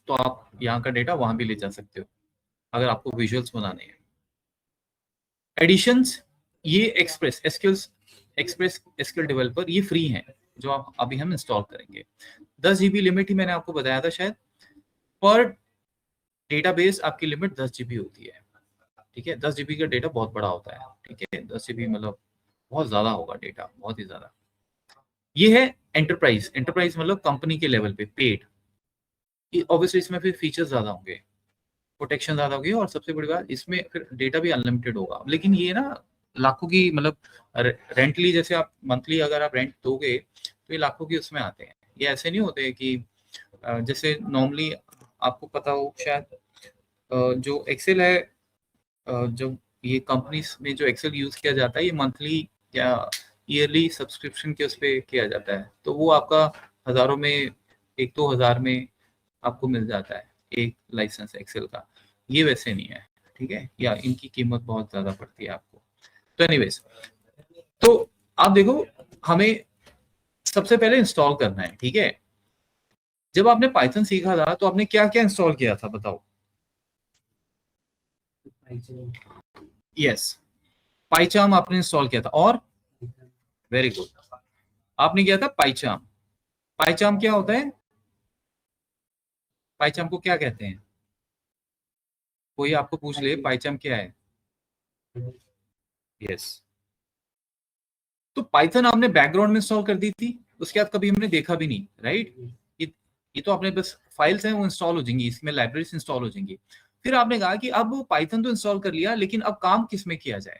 तो आप यहाँ का डेटा वहां भी ले जा सकते हो अगर आपको विजुअल्स बनाने हैं। एडिशंस, ये एक्सप्रेस एसक्यूएल डेवलपर, ये फ्री है जो आप अभी हम इंस्टॉल करेंगे। 10 जीबी लिमिट ही मैंने आपको बताया था शायद, पर डेटाबेस आपकी लिमिट 10 जीबी होती है, ठीक है। 10 जीबी का डेटा बहुत बड़ा होता है, ठीक है। 10 जीबी मतलब बहुत ज्यादा होगा डेटा, बहुत ही ज्यादा। ये है एंटरप्राइज मतलब कंपनी के लेवल पे पेड। ऑब्वियसली इसमें फिर फीचर्स ज्यादा होंगे, प्रोटेक्शन ज्यादा होगी, और सबसे बड़ी बात इसमें फिर डेटा भी अनलिमिटेड होगा। लेकिन ये ना लाखों की, मतलब रेंटली, जैसे आप मंथली अगर आप रेंट दोगे तो ये लाखों की उसमें आते हैं। ये ऐसे नहीं होते कि जैसे नॉर्मली आपको पता हो शायद, जो एक्सेल है, जो ये कंपनीज में जो एक्सेल यूज किया जाता है, ये मंथली या ईयरली सब्सक्रिप्शन के उस पर किया जाता है, तो वो आपका हजारों में, 1-2 हजार में आपको मिल जाता है एक लाइसेंस एक्सेल का। ये वैसे नहीं है, ठीक है, या इनकी कीमत बहुत ज्यादा पड़ती है आपको। तो एनीवेज, तो आप देखो, हमें सबसे पहले इंस्टॉल करना है, ठीक है। जब आपने पाइथन सीखा था तो आपने क्या क्या इंस्टॉल किया था, बताओ। यस, पाइचार्म आपने इंस्टॉल किया था, और वेरी गुड, आपने किया था पाइचार्म। पाइचार्म क्या होता है, पाइचार्म को क्या कहते हैं, कोई आपको पूछ ले पाइचार्म क्या है। यस, तो पाइथन आपने बैकग्राउंड में इंस्टॉल कर दी थी, उसके बाद कभी हमने देखा भी नहीं, राइट। ये तो आपने बस फाइल्स हैं वो इंस्टॉल हो जाएंगी, इसमें लाइब्रेरीज इंस्टॉल हो जाएंगी। फिर आपने कहा कि अब पाइथन तो इंस्टॉल कर लिया, लेकिन अब काम किस में किया जाए।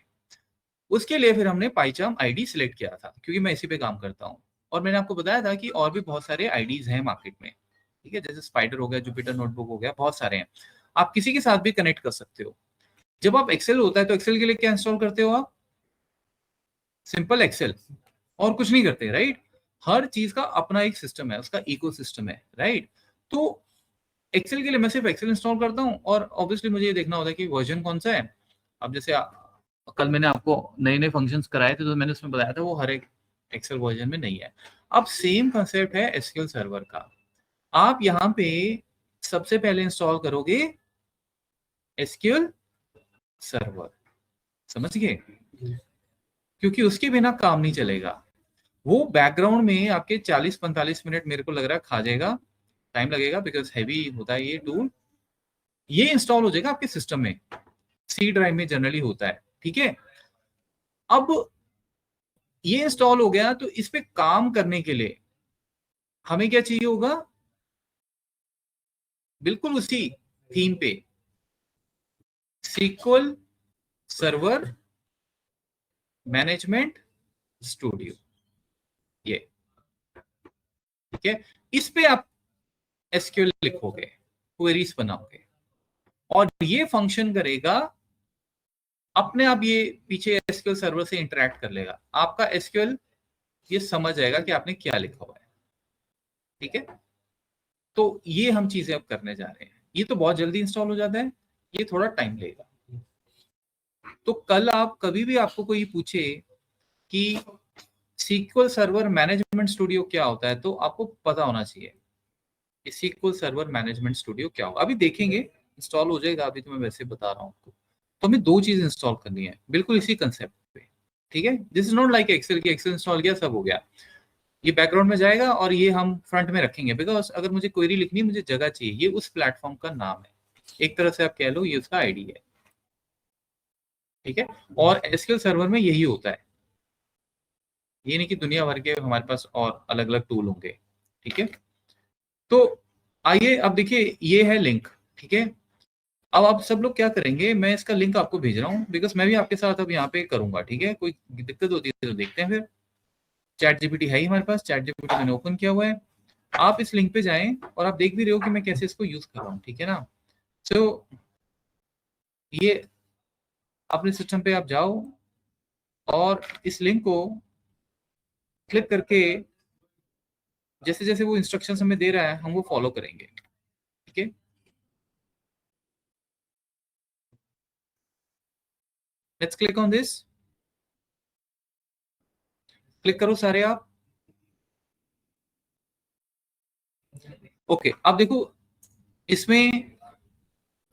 उसके लिए फिर हमने पाइचार्म आईडी सिलेक्ट किया था, क्योंकि मैं इसी पे काम करता हूँ। और मैंने आपको बताया था कि और भी बहुत सारे आईडीज हैं मार्केट में, ठीक है, जैसे स्पाइडर हो गया, जुपिटर नोटबुक हो गया, बहुत सारे हैं। आप किसी के साथ भी कनेक्ट कर सकते हो। जब आप एक्सेल होता है तो एक्सेल के लिए क्या इंस्टॉल करते हो आप, सिंपल एक्सेल, और कुछ नहीं करते, राइट। हर चीज का अपना एक सिस्टम है, उसका इकोसिस्टम है, राइट। तो एक्सेल के लिए मैं सिर्फ एक्सेल इंस्टॉल करता हूँ, और ऑब्वियसली मुझे ये देखना होता है कि वर्जन कौन सा है। अब जैसे कल मैंने आपको नए नए फंक्शंस कराए थे, तो मैंने उसमें बताया था वो हर एक एक्सेल वर्जन में नहीं है। अब सेम कंसेप्ट है एसक्यूएल सर्वर का। आप यहाँ पे सबसे पहले इंस्टॉल करोगे एसक्यूएल सर्वर, समझ गए, क्योंकि उसके बिना काम नहीं चलेगा। वो बैकग्राउंड में आपके 40-45 मिनट मेरे को लग रहा है खा जाएगा, टाइम लगेगा, बिकॉज हैवी होता है ये टूल। ये इंस्टॉल हो जाएगा आपके सिस्टम में, सी ड्राइव में जनरली होता है, ठीक है। अब ये इंस्टॉल हो गया, तो इस पे काम करने के लिए हमें क्या चाहिए होगा, बिल्कुल उसी थीम पे, सीक्वल सर्वर मैनेजमेंट स्टूडियो, ये, ठीक है। इस पे आप एसक्यूएल लिखोगे, क्वेरीज बनाओगे, और ये फंक्शन करेगा अपने आप, ये पीछे एसक्यूएल सर्वर से इंटरेक्ट कर लेगा। आपका एसक्यूएल ये समझ जाएगा कि आपने क्या लिखा हुआ है, ठीक है। तो ये हम चीजें अब करने जा रहे हैं। ये तो बहुत जल्दी इंस्टॉल हो जाता है, ये थोड़ा टाइम लेगा। तो कल आप कभी भी आपको कोई पूछे कि सीक्वल सर्वर मैनेजमेंट स्टूडियो क्या होता है, तो आपको पता होना चाहिए कि सीक्वल सर्वर मैनेजमेंट स्टूडियो क्या होगा। अभी देखेंगे, इंस्टॉल हो जाएगा, अभी तो मैं वैसे बता रहा हूँ आपको। तो हमें दो चीज इंस्टॉल करनी है, बिल्कुल इसी कंसेप्ट पे, ठीक है। This is not like Excel की एक्सेल इंस्टॉल किया सब हो गया। ये बैकग्राउंड में जाएगा और ये हम फ्रंट में रखेंगे, बिकॉज अगर मुझे क्वेरी लिखनी है, मुझे जगह चाहिए। ये उस प्लेटफॉर्म का नाम है, एक तरह से आप कह लो ये उसका आईडी है, ठीक है। और एसक्यूएल सर्वर में यही होता है, ये नहीं कि दुनिया भर के हमारे पास और अलग अलग टूल होंगे, ठीक है। तो आइए अब देखिए, ये है लिंक, ठीक है। अब आप सब लोग क्या करेंगे, मैं इसका लिंक आपको भेज रहा हूँ, बिकॉज मैं भी आपके साथ अब यहाँ पे करूंगा, ठीक है। कोई दिक्कत होती है तो देखते हैं फिर। चैट जीपीटी है ही हमारे पास, चैट जीपीटी मैंने ओपन किया हुआ है। आप इस लिंक पे जाएं, और आप देख भी रहे हो कि मैं कैसे इसको यूज कर रहा हूँ, ठीक है ना। सो ये अपने सिस्टम पे आप जाओ, और इस लिंक को क्लिक करके जैसे जैसे वो इंस्ट्रक्शंस हमें दे रहा है हम वो फॉलो करेंगे, ठीक है। Let's click on this, click करो सारे आप। ओके, अब देखो इसमें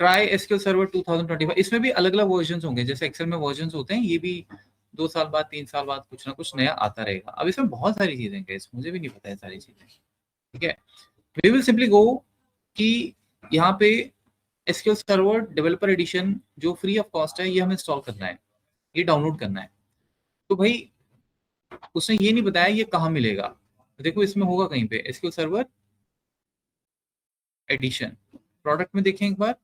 ट्राई एसक्यूएल सर्वर 2025, इसमें भी अलग अलग वर्जन होंगे, जैसे एक्सेल में वर्जन होते हैं, ये भी 2 साल बाद 3 साल बाद कुछ ना कुछ नया आता रहेगा। अब इसमें बहुत सारी चीजें हैं, मुझे भी नहीं पता है सारी चीजें, ठीक है। वी विल सिंपली गो कि यहाँ पे एसक्यूएल सर्वर डेवलपर एडिशन जो फ्री ऑफ कॉस्ट है, ये हमें इंस्टॉल करना है, ये डाउनलोड करना है। तो भाई उसने ये नहीं बताया ये कहाँ मिलेगा, देखो इसमें होगा कहीं पे एसक्यूएल सर्वर एडिशन, प्रोडक्ट में देखें एक बार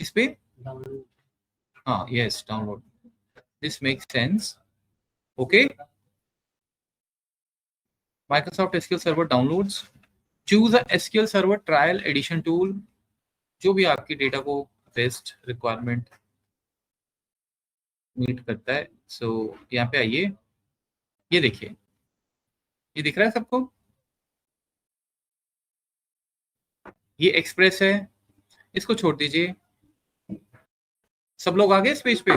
इस पे, हाँ yes download, this makes sense, okay. Microsoft SQL Server downloads, choose a SQL Server trial edition tool, जो भी आपकी डेटा को बेस्ट रिक्वायरमेंट मीट करता है। सो यहाँ पे आइए, ये देखिए, ये दिख रहा है सबको, ये एक्सप्रेस है, इसको छोड़ दीजिए। सब लोग आ गए इस पेज पे,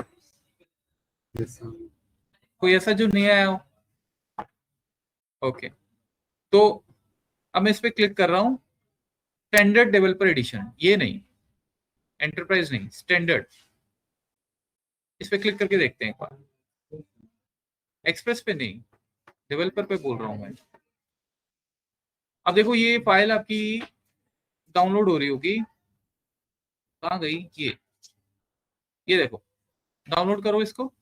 कोई ऐसा जो नहीं आया हो? ओके, तो अब मैं इस पे क्लिक कर रहा हूं, स्टैंडर्ड डेवलपर एडिशन, ये नहीं एंटरप्राइज नहीं, स्टैंडर्ड, इस पे क्लिक करके देखते हैं एक बार। एक्सप्रेस पे नहीं, डेवलपर पे बोल रहा हूं मैं। अब देखो ये फाइल आपकी डाउनलोड हो रही होगी, कहाँ गई ये देखो, डाउनलोड करो इसको,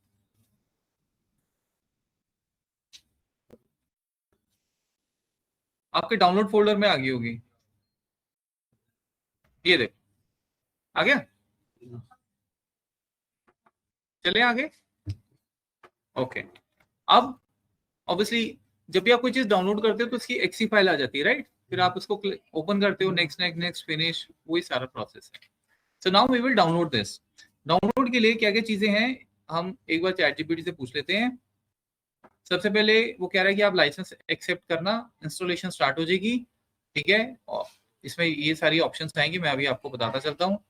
आपके डाउनलोड फोल्डर में आ गई होगी, ये देखो आ गया, चले आगे। ओके, अब ऑब्वियसली जब भी आप कोई चीज डाउनलोड करते हो तो उसकी एक्सी फाइल आ जाती है, राइट? फिर आप उसको ओपन करते हो, नेक्स्ट नेक्स्ट नेक्स्ट फिनिश, वही सारा प्रोसेस है। So now we will download this. Download के लिए क्या क्या चीजें हैं, हम एक बार चैटजीपीटी से पूछ लेते हैं। सबसे पहले वो कह रहा है कि आप लाइसेंस एक्सेप्ट करना, इंस्टॉलेशन स्टार्ट हो जाएगी, ठीक है। और इसमें ये सारी ऑप्शंस आएंगी, मैं अभी आपको बताता चलता हूँ।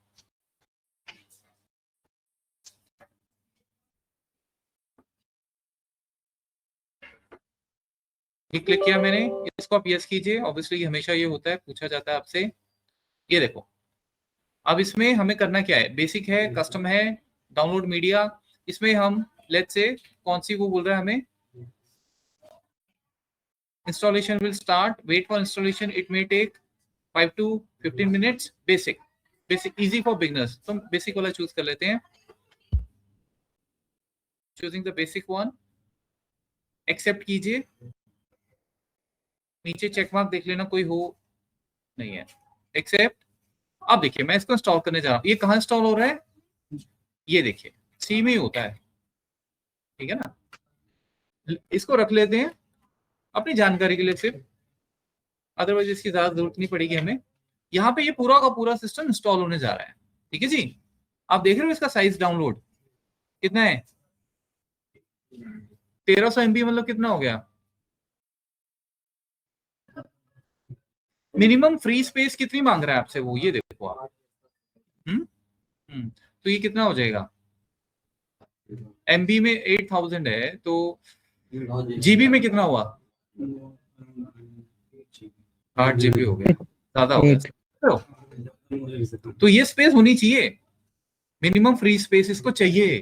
ये क्लिक किया मैंने, इसको आप यस कीजिए। ऑब्वियसली हमेशा ये होता है, पूछा जाता है आपसे। ये देखो, अब इसमें हमें करना क्या है, बेसिक है, कस्टम है, डाउनलोड मीडिया। इसमें हम लेट्स से कौन सी वो बोल रहा है हमें, installation will start, wait for installation, it may take 5 to 15 minutes. Basic easy for beginners, तो बेसिक वाला चूज कर लेते हैं, choosing the basic one. Accept कीजिए, नीचे चेक मार्क देख लेना कोई हो, नहीं है, एक्सेप्ट। अब देखिए मैं इसको इंस्टॉल करने जा रहा हूँ, ये कहाँ इंस्टॉल हो रहा है, ये देखिए सी में ही होता है, ठीक है ना। इसको रख लेते हैं अपनी जानकारी के लिए सिर्फ, अदरवाइज इसकी ज्यादा जरूरत नहीं पड़ेगी हमें। यहाँ पे ये पूरा का पूरा सिस्टम इंस्टॉल होने जा रहा है, ठीक है जी। आप देख रहे हो इसका साइज डाउनलोड कितना है, 1300 MB, मतलब कितना हो गया। मिनिमम फ्री स्पेस कितनी मांग रहा है आपसे वो, ये देखो आप। तो ये कितना हो जाएगा, MB में 8000 है, तो GB में कितना हुआ, 8 GB हो गया, ज्यादा हो गया। तो ये स्पेस होनी चाहिए, मिनिमम फ्री स्पेस इसको चाहिए,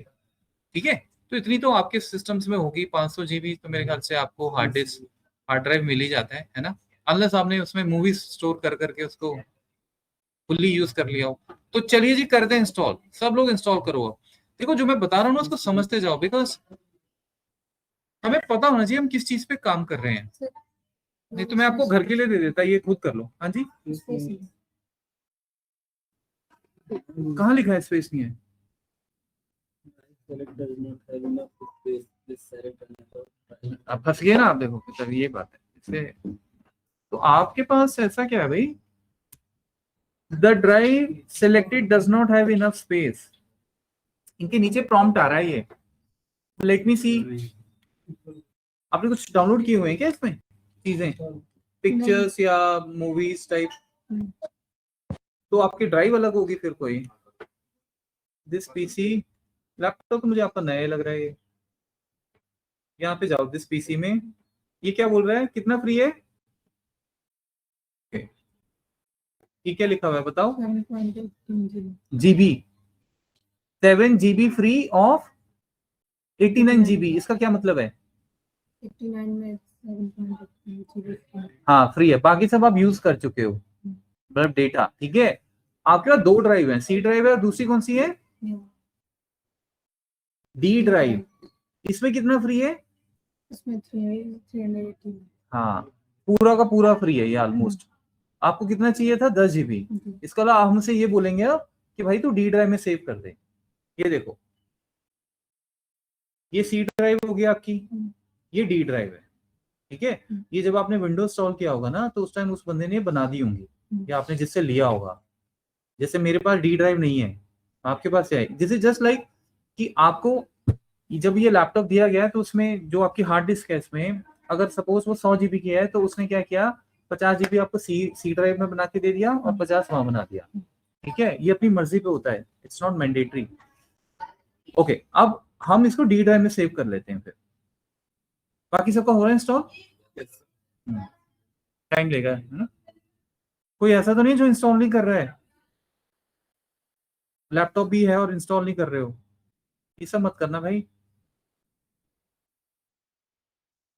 ठीक है। तो इतनी तो आपके सिस्टम्स में होगी, 500 GB तो मेरे ख्याल से आपको हार्ड ड्राइव मिल ही जाता है ना, अनलेस आपने उसमें मूवीज स्टोर कर करके उसको फुल्ली यूज कर लिया हो। तो चलिए जी करते हैं इंस्टॉल, सब लोग इंस्टॉल करो। देखो जो मैं बता रहा हूँ ना उसको समझते जाओ, बिकॉज हमें पता होना चाहिए हम किस चीज पे काम कर रहे हैं। नहीं तो मैं आपको घर के लिए दे देता, ये खुद कर लो। हाँ जी, कहाँ लिखा है स्पेस नहीं है, आप फंस गए ना आप, देखो तब ये बात है इससे। तो आपके पास ऐसा क्या है भाई, the drive selected does not have enough space, इनके नीचे प्रॉम्प्ट आ रहा है ये, लेट मी सी। आपने कुछ डाउनलोड किए हुए हैं क्या इसमें चीजें, पिक्चर्स या मूवीज टाइप, तो आपकी ड्राइव अलग होगी फिर कोई। दिस पीसी, लैपटॉप तो मुझे आपका नया लग रहा है ये। यहाँ पे जाओ दिस पीसी में, ये क्या बोल रहा है, कितना फ्री है? ये क्या लिखा हुआ है बताओ? GB, 7 GB free of 89 GB। इसका क्या मतलब है? 89 में 7.8 GB हाँ फ्री है, बाकी सब आप यूज कर चुके हो मतलब डेटा, ठीक है। आपके पास 2 ड्राइव है, सी ड्राइव है और दूसरी कौन सी है? D drive. इसमें कितना फ्री है? इसमें 380। हाँ पूरा का पूरा फ्री है ये ऑलमोस्ट। आपको कितना चाहिए था? 10 GB। इसके अलावा हमसे ये बोलेंगे अब कि भाई तू डी ड्राइव में सेव कर दे। ये देखो, ये सी ड्राइव हो गया आपकी, ये डी ड्राइव है, ठीक है। ये जब आपने विंडोज इंस्टॉल किया होगा ना, तो उस टाइम उस बंदे ने बना दी होंगी, या आपने जिससे लिया होगा। जैसे मेरे पास डी ड्राइव नहीं है, आपके पास है। दिस इज जस्ट लाइक कि आपको जब ये लैपटॉप दिया गया तो उसमें जो आपकी हार्ड डिस्क है, इसमें अगर सपोज वो 100 GB की है, तो उसने क्या किया, 50 GB आपको सी ड्राइव में बना के दे दिया और 50 वहां बना दिया, ठीक है। ये अपनी मर्जी पे होता है, इट्स नॉट मैंडेटरी। ओके, अब हम इसको डी ड्राइव में सेव कर लेते हैं फिर। बाकी सबका हो रहा है इंस्टॉल? टाइम लेगा, है ना। कोई ऐसा तो नहीं जो इंस्टॉल नहीं कर रहा है? लैपटॉप भी है और इंस्टॉल नहीं कर रहे हो, ये सब मत करना भाई।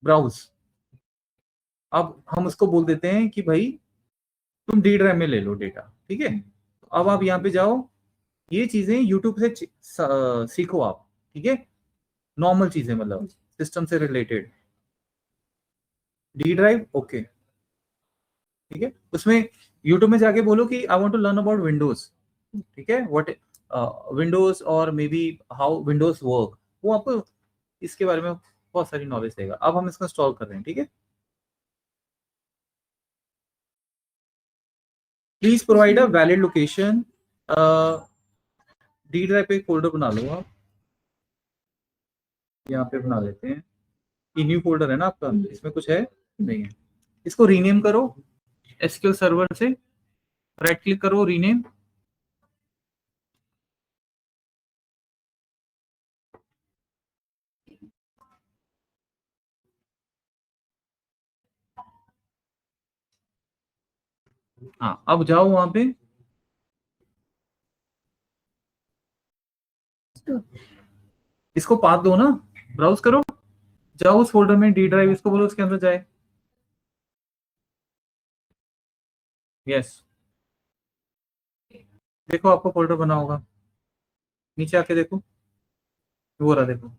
ब्राउज, अब हम उसको बोल देते हैं कि भाई तुम डी ड्राइव में ले लो डेटा, ठीक है। तो अब आप यहाँ पे जाओ, ये चीजें यूट्यूब से सीखो आप, ठीक है। नॉर्मल चीजें मतलब सिस्टम से रिलेटेड। डी ड्राइव, ओके, ठीक है। उसमें यूट्यूब में जाके बोलो कि I want to learn about Windows, ठीक है, व्हाट विंडोज और maybe how Windows work, वो आपको इसके बारे में बहुत सारी नॉलेज देगा। अब हम इसको इंस्टॉल कर रहे हैं, ठीक है। Please provide a valid location. D drive पे एक फोल्डर बना लो आप, यहाँ पे बना लेते हैं। ये न्यू फोल्डर है ना आपका, इसमें कुछ है नहीं है। इसको रीनेम करो एसक्यूएल सर्वर से, राइट क्लिक करो, रीनेम। हाँ अब जाओ वहां पे, इसको पाथ दो ना, ब्राउज करो, जाओ उस फोल्डर में डी ड्राइव, इसको बोलो उसके अंदर जाए। यस, देखो आपको फोल्डर बना होगा, नीचे आके देखो, वो रहा देखो।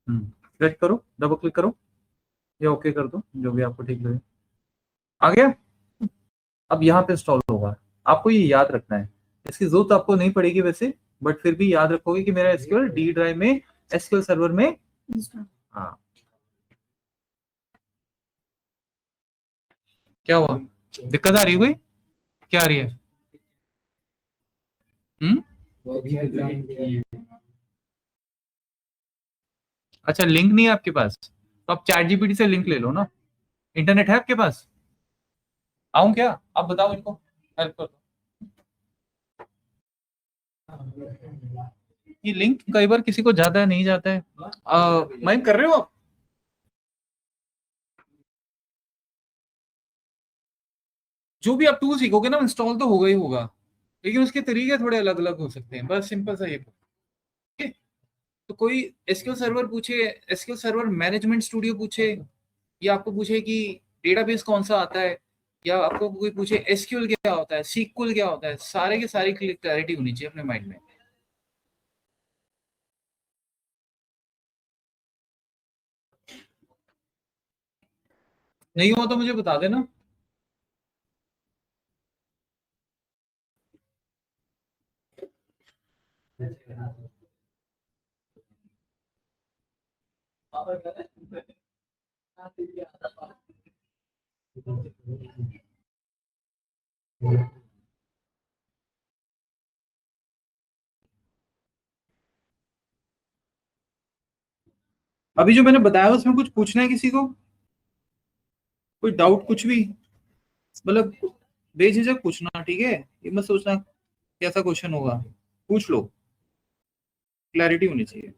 सिलेक्ट करो, डबल क्लिक करो, या ओके कर दो, जो भी आपको ठीक लगे। आ गया। अब यहाँ पे इंस्टॉल होगा, आपको ये याद रखना है। इसकी जरूरत आपको नहीं पड़ेगी वैसे, बट फिर भी याद रखोगे कि मेरा एसक्यूएल डी ड्राइव में, एसक्यूएल सर्वर में। हाँ क्या हुआ, दिक्कत आ रही है कोई? क्या आ रही है? अच्छा लिंक नहीं है आपके पास, तो आप चैट जीपीटी से लिंक ले लो ना। इंटरनेट है आपके पास? आऊं क्या? आप बताओ इनको, हेल्प कर दो। ये लिंक कई बार किसी को जाता है, नहीं जाता है। माइंड कर रहे हो आप? जो भी आप टूल सीखोगे ना, इंस्टॉल तो होगा ही होगा, लेकिन उसके तरीके थोड़े अलग अलग हो सकते हैं, बस सिंपल सा ये। ठीक है, तो कोई एसक्यूएल सर्वर पूछे, एसक्यूएल सर्वर मैनेजमेंट स्टूडियो पूछे, या आपको पूछे कि डेटाबेस कौन सा आता है, या आपको कोई पूछे एसक्यूएल क्या होता है, सीक्वल क्या होता है, सारे के सारी क्लैरिटी होनी चाहिए अपने माइंड में। नहीं हो तो मुझे बता देना। अभी जो मैंने बताया उसमें कुछ पूछना है किसी को? कोई डाउट कुछ भी, मतलब बेझिझक पूछना, ठीक है। ये मत सोचना कैसा क्वेश्चन होगा, पूछ लो। क्लैरिटी होनी चाहिए।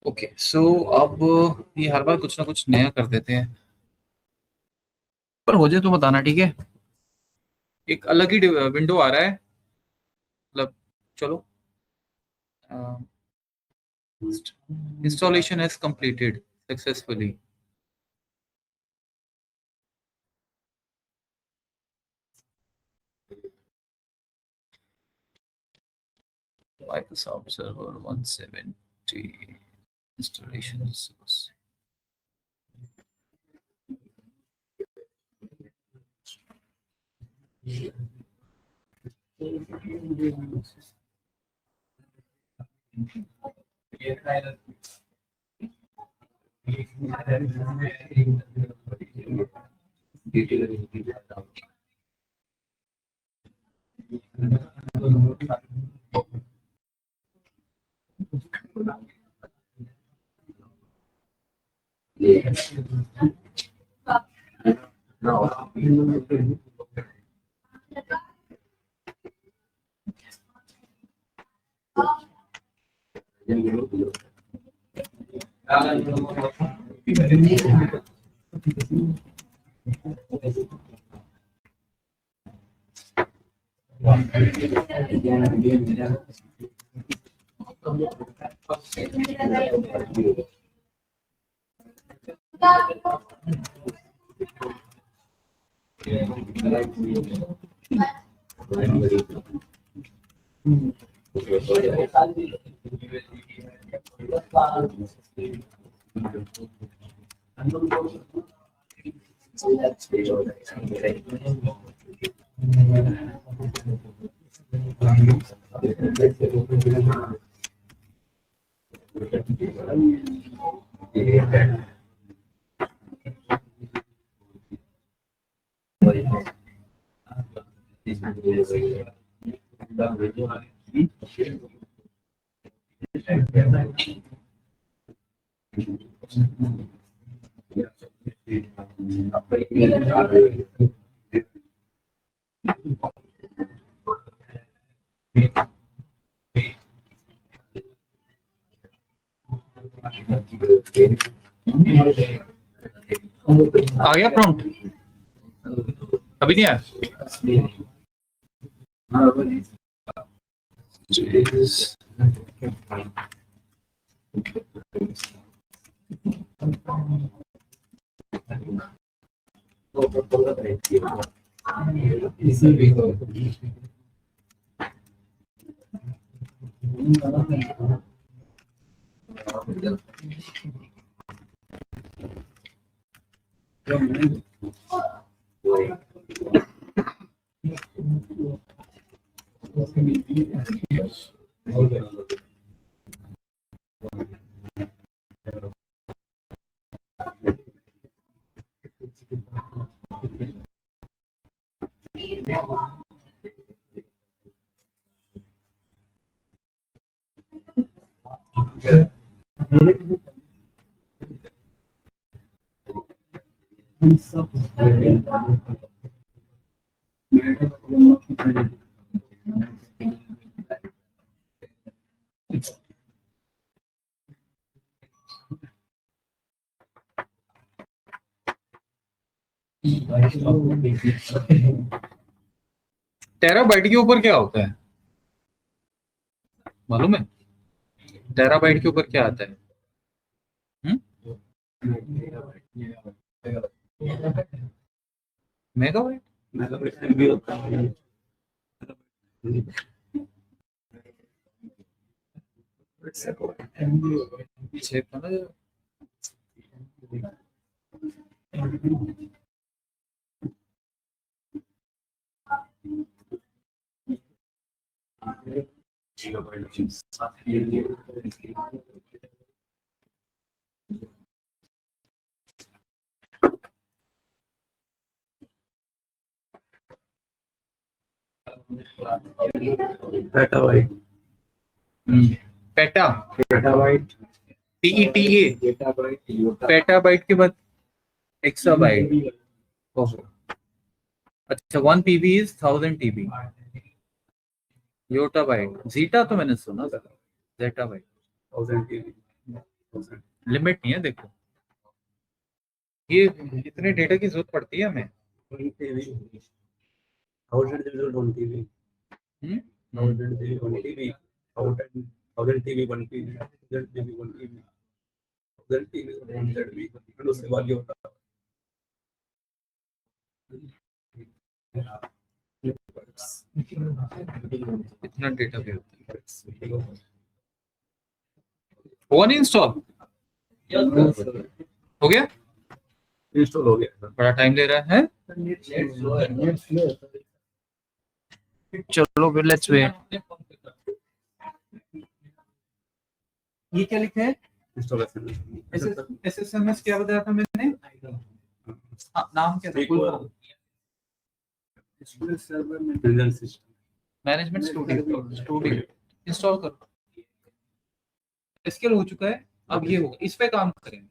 ओके सो अब ये हर बार कुछ ना कुछ नया कर देते हैं, पर हो जाए तो बताना, ठीक है। एक अलग ही विंडो आ रहा है, मतलब चलो installation has completed successfully. Microsoft Server 170 installation source. आ गया प्रॉम्प्ट? अभी नहीं आया? टेराबाइट के ऊपर क्या होता है मालूम है? टेराबाइट के ऊपर क्या आता है? Megabyte? Petabyte. PETA? Petabyte PETA petabyte के बाद एक्साबाइट। अच्छा 1 PB is 1000 TB। Yottabyte, zeta तो मैंने सुना था, जेटाबाइट 1000 लिमिट नहीं है। देखो ये इतने डेटा की जरूरत पड़ती है हमें। इतना डेटा भी होता है। वन इंस्टॉल हो गया, इंस्टॉल हो गया। बड़ा टाइम ले रहा है। चलो फिर लेट्स वेट। ये क्या लिखा है? SSMS क्या बताया था मैंने? हाँ, नाम क्या था? मैनेजमेंट स्टूडियो इंस्टॉल करो। स्किल हो चुका है, अब ये होगा, इस पे काम करेंगे।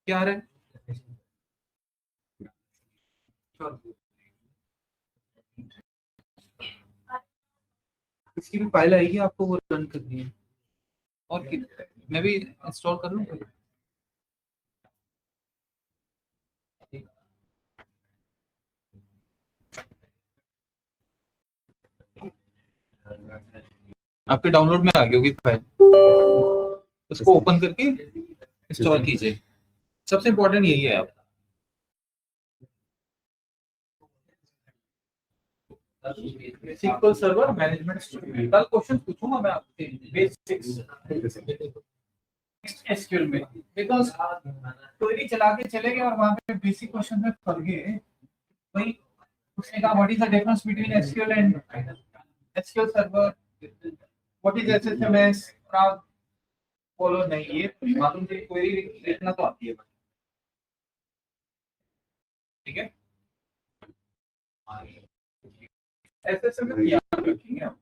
क्या आ रहा है? इसकी भी फाइल आएगी, आपको वो रन करनी है। और मैं भी इंस्टॉल कर लूँ। आपके डाउनलोड में आ गई होगी फाइल, उसको ओपन करके इंस्टॉल कीजिए। सबसे इम्पोर्टेंट यही है। आप SQL सर्वर मैनेजमेंट स्टूडियो, कल क्वेश्चन पूछूंगा मैं आपसे बेसिक्स SQL में, बिकॉज क्वेरी चला के चले गए और वहां पे बेसिक क्वेश्चन में फंस गए। वही उसने कहा what is the difference between SQL and SQL server, what is SSMS, आप फॉलो नहीं, ये मालूम से क्वेरी लिखना तो आती है। ठीक है, SSMS याद रखेंगे आप।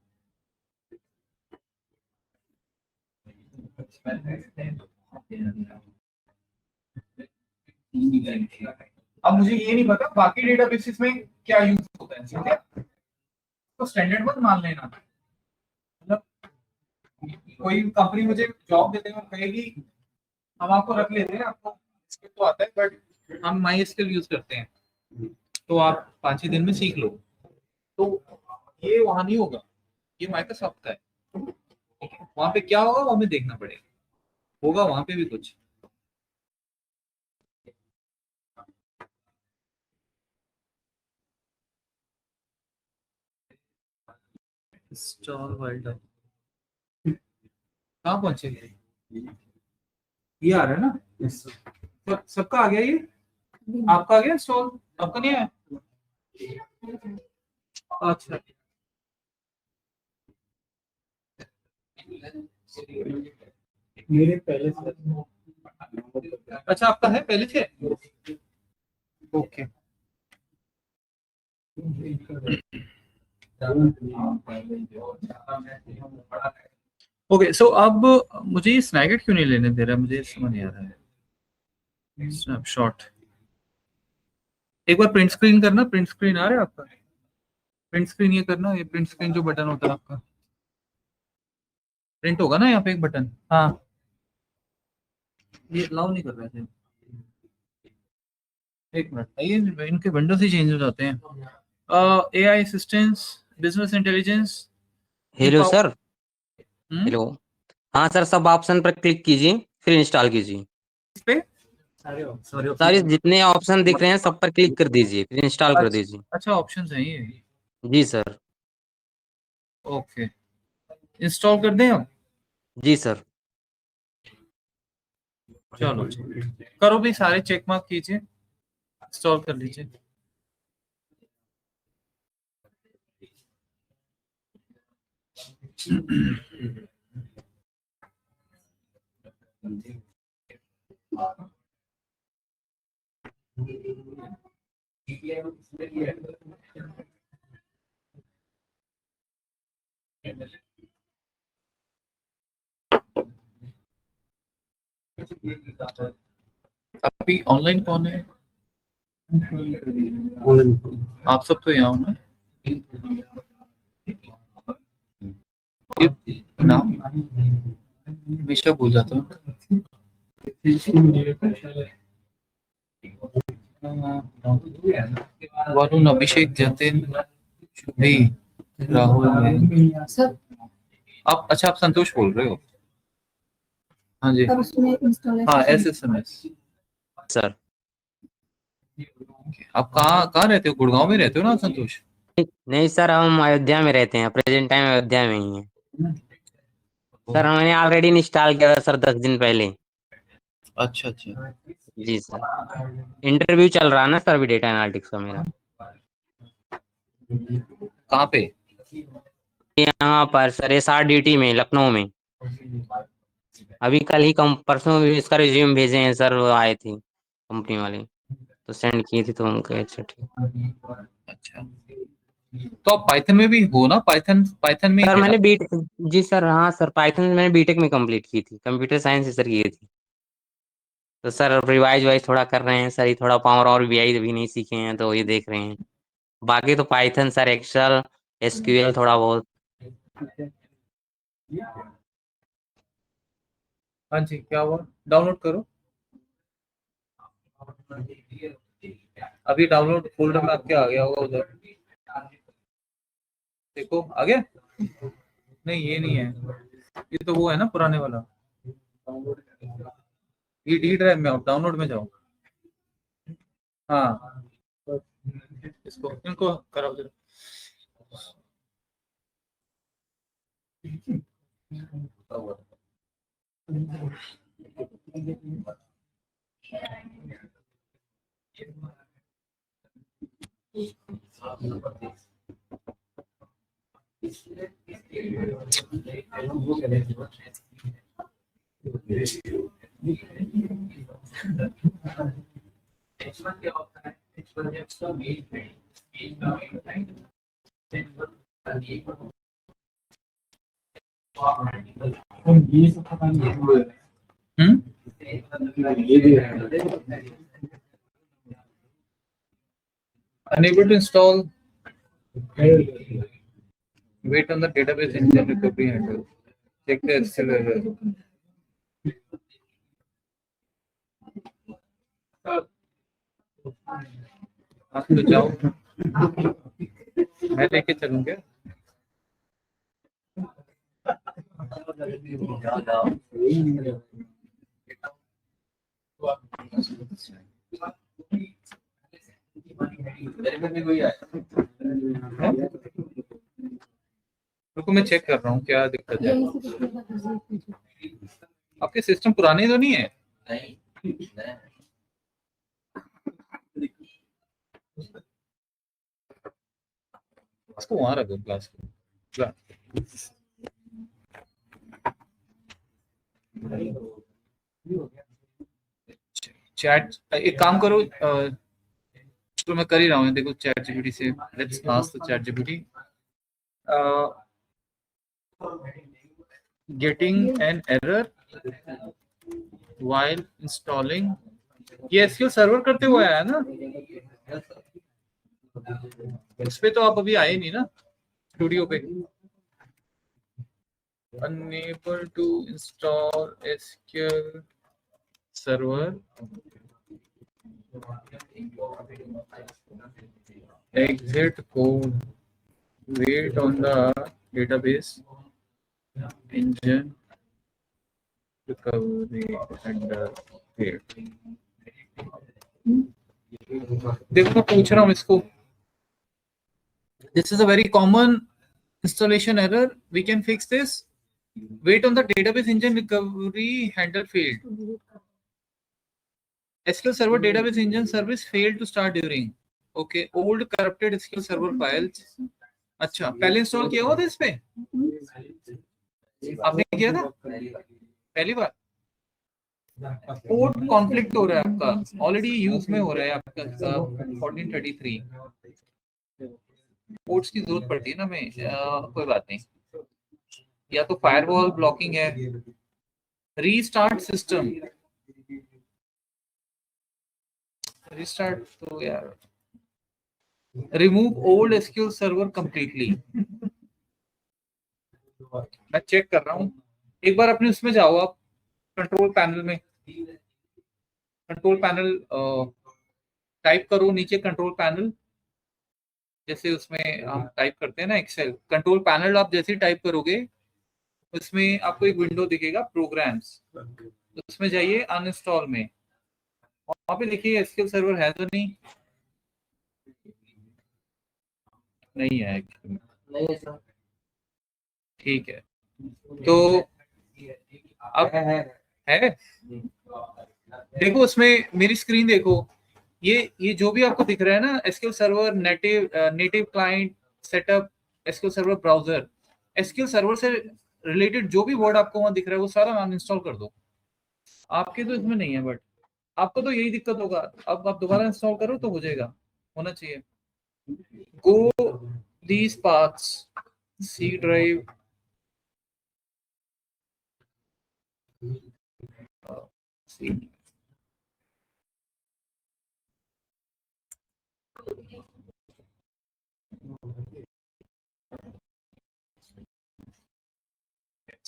अब मुझे ये नहीं पता बाकी डेटाबेसेस में क्या यूज होता है, ठीक है? तो स्टैंडर्ड मत मान लेना। मतलब कोई कंपनी मुझे जॉब देते हैं और कहेगी हम आपको रख लेते हैं, आपको स्किल तो आता है बट हम माई स्किल यूज करते हैं, तो आप 5 ही दिन में सीख लो, तो ये वहां नहीं होगा। ये माइक्रोसॉफ्ट का है, वहां पे क्या होगा वो हमें देखना पड़ेगा, होगा वहां पे भी कुछ। इंस्टॉल वर्ल्ड कहाँ पहुंचे? ये आ रहा है ना? सबका आ गया ये? आपका आ गया इंस्टॉल? आपका नहीं आया? अच्छा मेरे पहले से। अच्छा, आपका है पहले से? Okay okay. सो अब मुझे ये स्नैकेट क्यों नहीं लेने दे रहा, मुझे समझ नहीं आ रहा है। स्नैपशॉट एक बार प्रिंट स्क्रीन करना, प्रिंट स्क्रीन आ रहा है आपका? प्रिंट स्क्रीन ये करना, ये प्रिंट स्क्रीन जो बटन होता है आपका, प्रिंट होगा ना यहाँ पे एक बटन। हाँ, ये अलाउ नहीं कर रहे थे। एक मिनट, ये इनके विंडोज ही चेंज हो जाते हैं। AI assistance, business intelligence, hello sir. इस हेलो। हाँ सर, सब ऑप्शन पर क्लिक कीजिए, फिर इंस्टॉल कीजिए। पे सारे जितने ऑप्शन दिख रहे हैं सब पर क्लिक कर दीजिए, फिर इंस्टॉल कर दीजिए। अच्छा ऑप्शन है ये। जी सर। ओके, इंस्टॉल कर दें अब? जी सर। चलो करो भी, सारे चेक मार्क कीजिए, इंस्टॉल कर लीजिए। अभी ऑनलाइन कौन है? आप सब तो यहाँ हो ना? ये नाम हमेशा भूल जाता हूँ। वरुण, अभिषेक, जतिन, शुभी, राहुल। सर आप अच्छा, आप संतोष बोल रहे हो? हाँ जी, अब उसमें इंस्टॉलेशन हाँ SSMS। सर आप कहाँ रहते हो? गुड़गांव में रहते हो ना संतोष? नहीं सर, हम अयोध्या में रहते हैं, प्रेजेंट टाइम अयोध्या में ही है सर। हमने ऑलरेडी इंस्टॉल किया था सर 10 दिन पहले। अच्छा अच्छा। जी सर, इंटरव्यू चल रहा है ना सर अभी डेटा एनालिटिक्स का मेरा। कहाँ पे? यहाँ पर सर SRDT में, लखनऊ में। अभी कल ही कम परसों भी इसका रिज्यूम भेजे हैं सर, वो आए थे कंपनी वाले, तो सेंड किए थे, तो हम कहे अच्छा ठीक। अच्छा, तो आप पाइथन में भी हो ना? पाइथन पाइथन में ही सर थे मैंने आप? बीट जी सर, हाँ सर, पाइथन मैंने बीटेक में कंप्लीट की थी, कंप्यूटर साइंस से सर की थी। तो सर रिवाइज वाइज थोड़ा कर रहे हैं सर, ये थोड़ा पावर और BI अभी नहीं सीखे हैं, तो ये देख रहे हैं। बाकी तो पाइथन सर, एक्सेल, SQL थोड़ा बहुत। हाँ जी, क्या हुआ? डाउनलोड करो। अभी डाउनलोड फोल्डर में आपके आ गया होगा उधर, देखो आ गया। नहीं ये नहीं है, ये तो वो है ना पुराने वाला। ये डी ड्राइव में आओ, डाउनलोड में जाओ। हाँ, इसको इनको कराओ जरा। Unable to install. Wait on the database engine recovery handle. Check the SQL error. आप तो जाओ, मैं लेके चलूंगा। रुको, मैं चेक कर रहा हूँ क्या दिक्कत है। यहीं से कुछ नहीं था। आपके सिस्टम पुराने तो नहीं है? इसको वहां रखो, क्लास को। चैट, एक काम करो, तो मैं कर ही रहा हूँ, देखो चैट जीपीटी से let's ask the chat GPT getting an error while installing. ये एसक्यूएल सर्वर करते हुए आया ना? इस पे तो आप अभी आए नहीं ना स्टूडियो पे। Unable to install SQL server, exit code, wait on the database engine recovery and wait. देखो मैं पूछ रहा हूँ इसको, this is a very common installation error, we can fix this. Wait on the database engine recovery handle failed. SQL Server database engine service failed to start during. Okay, old corrupted SQL Server files. अच्छा, पहले install किया हुआ था इस पे? आपने किया था पहली बार? पोर्ट कॉन्फ्लिक्ट हो रहा है आपका, ऑलरेडी यूज में हो रहा है आपका 1433। पोर्ट्स की जरूरत पड़ती है ना हमें, कोई बात नहीं। या तो फायरवॉल ब्लॉकिंग है, रीस्टार्ट सिस्टम। रिस्टार्ट तो यार, remove old SQL server completely. मैं चेक कर रहा हूँ, एक बार अपने उसमें जाओ आप, कंट्रोल पैनल में, कंट्रोल पैनल टाइप करो नीचे, कंट्रोल पैनल जैसे उसमें हम टाइप करते हैं ना एक्सेल, कंट्रोल पैनल आप जैसे ही टाइप करोगे उसमें आपको एक विंडो दिखेगा प्रोग्राम्स, तो उसमें जाइए अनइंस्टॉल में, वहां पे लिखिए एसक्यूएल सर्वर है तो नहीं है ठीक है, तो अब है देखो उसमें मेरी स्क्रीन देखो, ये जो भी आपको दिख रहा है ना, SQL server native client setup, SQL server browser, SQL server से रिलेटेड जो भी वर्ड आपको वहां दिख रहा है वो सारा अनइंस्टॉल कर दो। आपके तो इसमें नहीं है, बट आपको तो यही दिक्कत होगा, अब आप दोबारा इंस्टॉल करो तो हो जाएगा, होना चाहिए। Go these paths, C drive,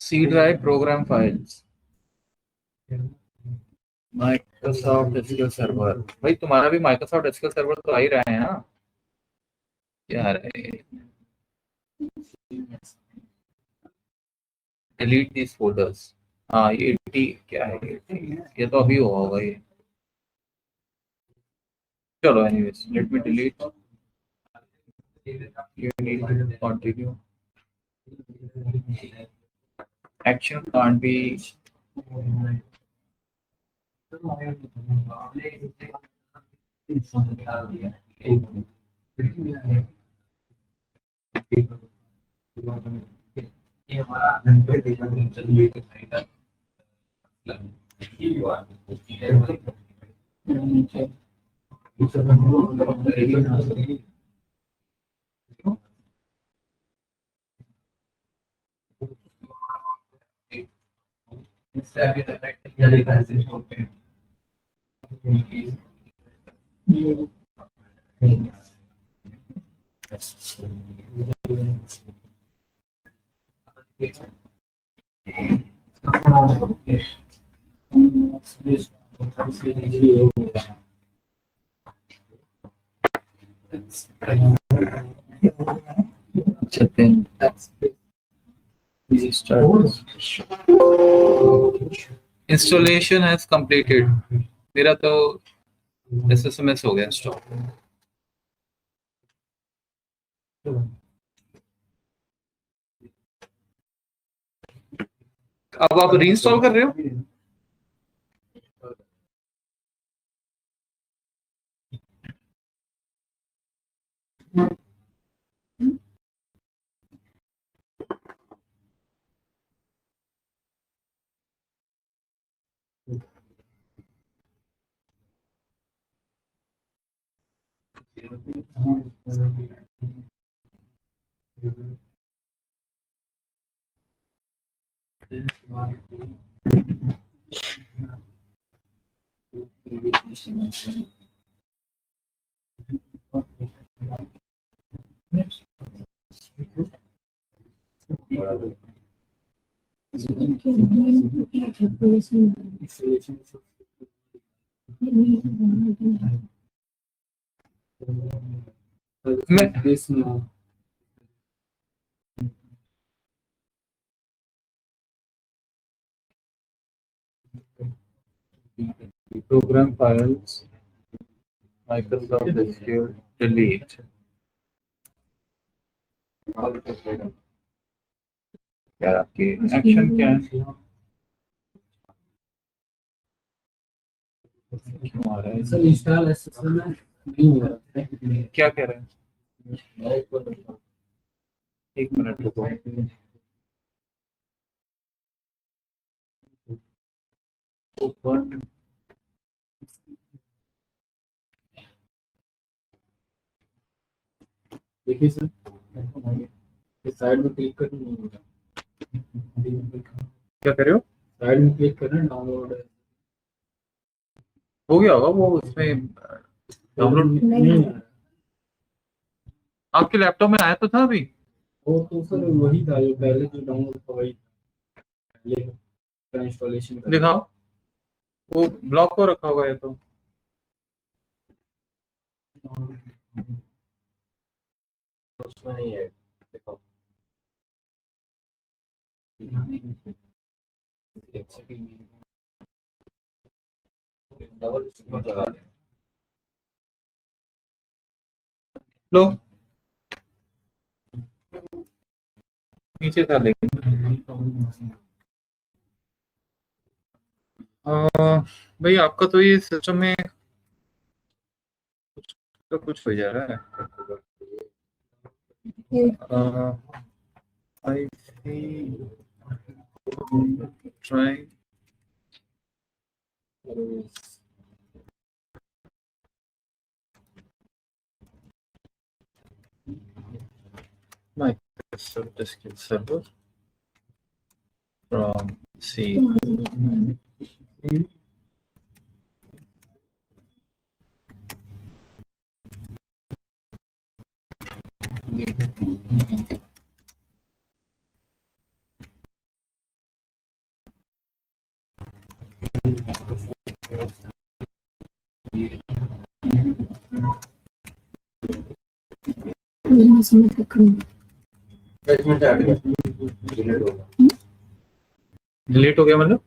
C drive program files, Microsoft SQL server. भाई तुम्हारा भी माइक्रोसॉफ्ट एसक्यूएल सर्वर तो आ ही रहा है ना यार। डिलीट दिस फोल्डर्स, हाँ ये क्या है ये तो अभी हुआ होगा ये, चलो anyways let me delete, you need to continue, action can't be installation has completed, मेरा तो SSMS हो गया इंस्टॉल। अब आप रीइंस्टॉल कर रहे हो? Program files, Microsoft SQL, delete. यार आपकी एक्शन क्या है? क्यों आ रहा है? सर इंस्टॉल एसएसएल में नहीं हो रहा है। क्या कह रहे हैं? एक मिनट रुको। देखिए सर, साइड में क्लिक करना नहीं होगा। क्या कर रहे हो? साइड में क्लिक करना, डाउनलोड हो गया होगा वो, उसमें डाउनलोड नहीं आपके लैपटॉप में आया तो था अभी? वो तो सर वही था जो पहले जो डाउनलोड था वही पहले का इंस्टॉलेशन का। दिखाओ, वो ब्लॉक को रखा होगा ये तो। उसमें नहीं है, देखो डबल लो, नीचे था लेकिन भाई आपका तो ये सिस्टम में कुछ हो जा रहा है। I try Microsoft SQL Server from C. Delete हो गया मतलब?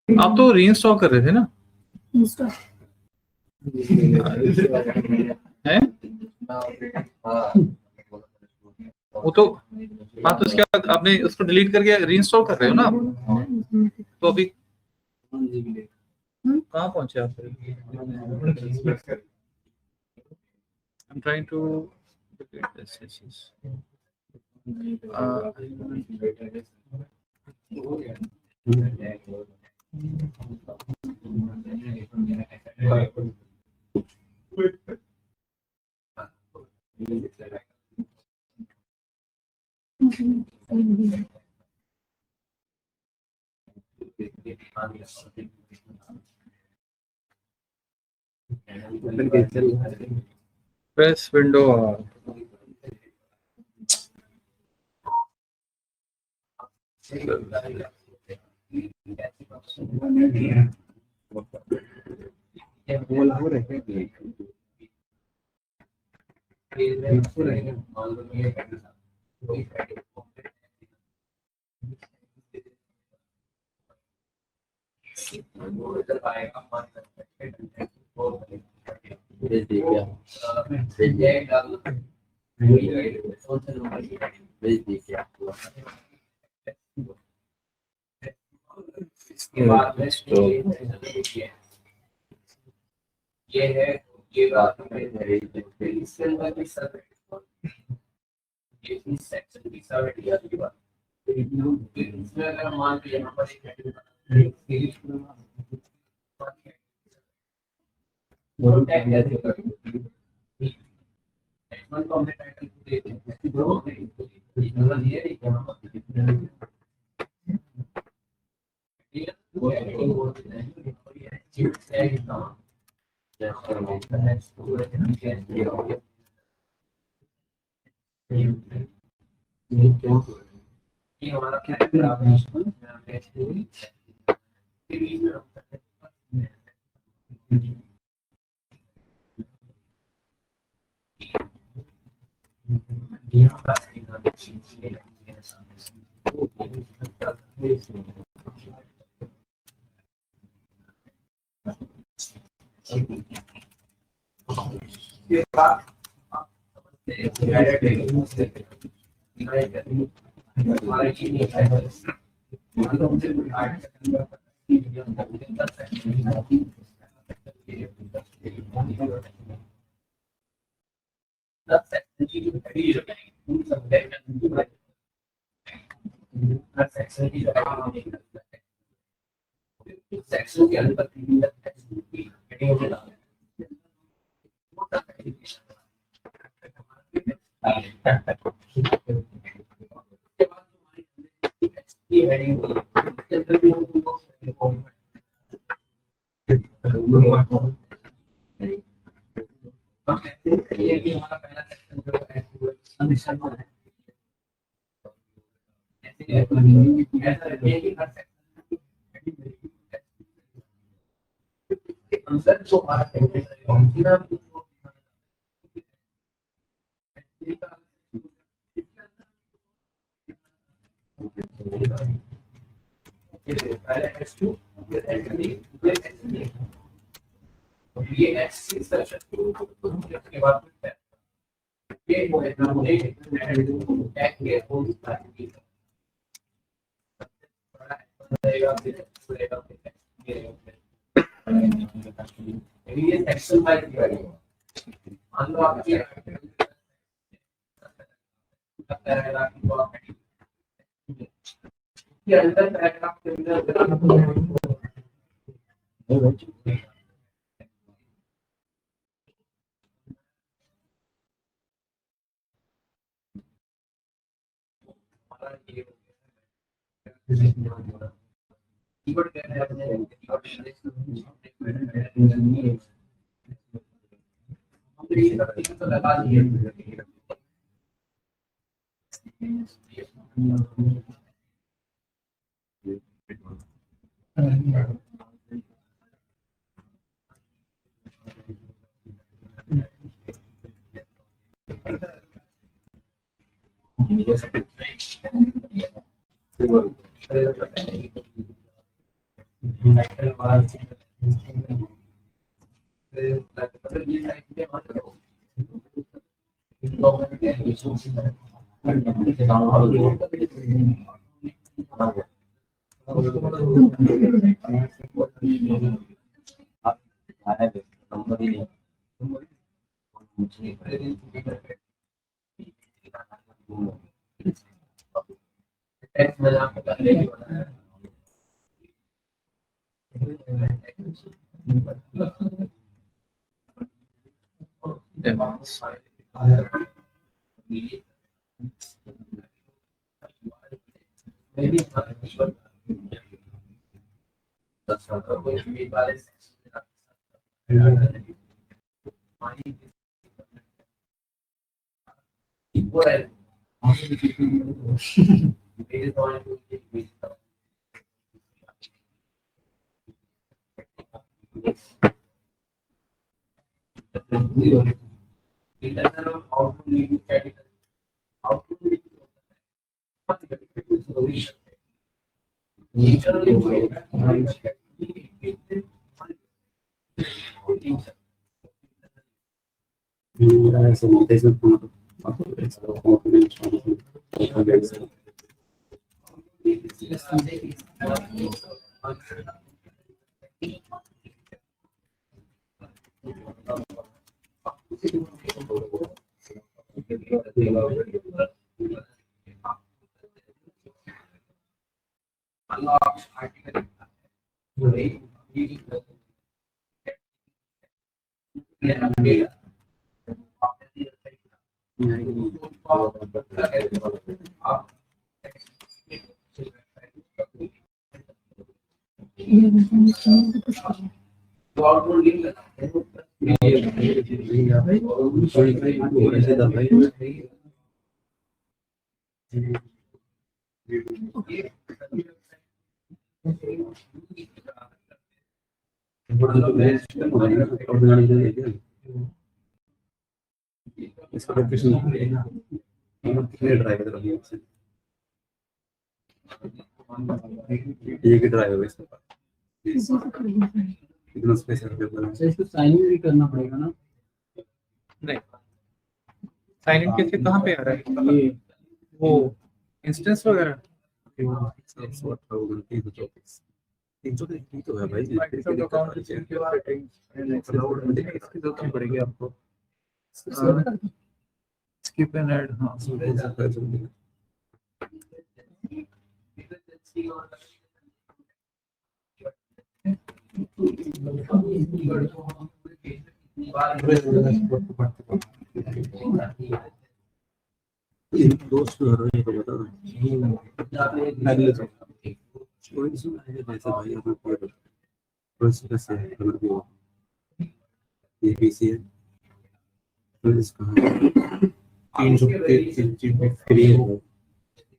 आप तो रीइंस्टॉल कर रहे थे ना? हैं? वो तो हाँ, तो उसके बाद आपने उसको डिलीट करके रीइंस्टॉल कर रहे हो ना आप? तो अभी कहाँ पहुंचे आप? I'm trying to delete this. Press window R. इसके बाद में ये है ये बात है इसके अंदर भी सब ये इस सेक्शन की सब एरिया की बात इसमें अगर मान लीजिए यहाँ पर एक तो हमने टाइटल दे ये हमारा क्या सेक्शन के अंदर हेडिंग ऐसा रखिए कि हर अंदर जो बात है ये एक्स के बाद ये हो ये एक्शन बाय मान लो आपके के अंदर पैराग्राफ के अंदर कीवर्ड क्या है अपने तो लगा दिए इसका लोकेशन कितने ड्राइवर है एक ड्राइवर है इसके पास कितना स्पेस अवेलेबल है इसको साइन भी करना पड़ेगा ना नहीं साइन इन कैसे कहाँ पे आ रहा है ये वो इंस्टेंस वगैरह 330 तो है भाई इसकी जरूरत नहीं पड़ेगी आपको स्किप एंड ऐड हाँ दोस्त तो ये तो बता वैसे भाई अपने प्रोसेस से अलग हुआ ये पीसी है तो इसका 300 फ्री है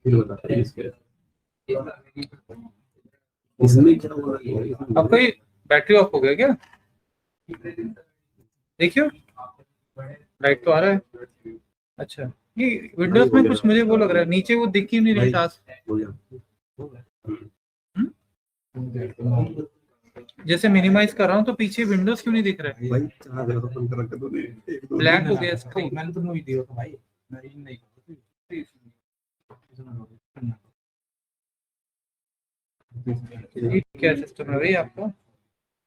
फिर बताते हैं इसके इसमें क्या हुआ है? आपका ये बैटरी ऑफ हो गया क्या? देखियो लाइट तो आ रहा है। अच्छा, ये विंडोज में कुछ मुझे वो लग रहा है, नीचे वो दिख ही नहीं रही टास्क, हो गया। जैसे मिनिमाइज कर रहा हूँ तो पीछे विंडोज क्यों नहीं दिख रहा है? भाई चार जगह ओपन कर रखा तूने, एक दो ब्लैक हो गया स्क्रीन। मैंने तो नहीं दिया था भाई, नहीं ये क्या सिस्टम है भाई आपका?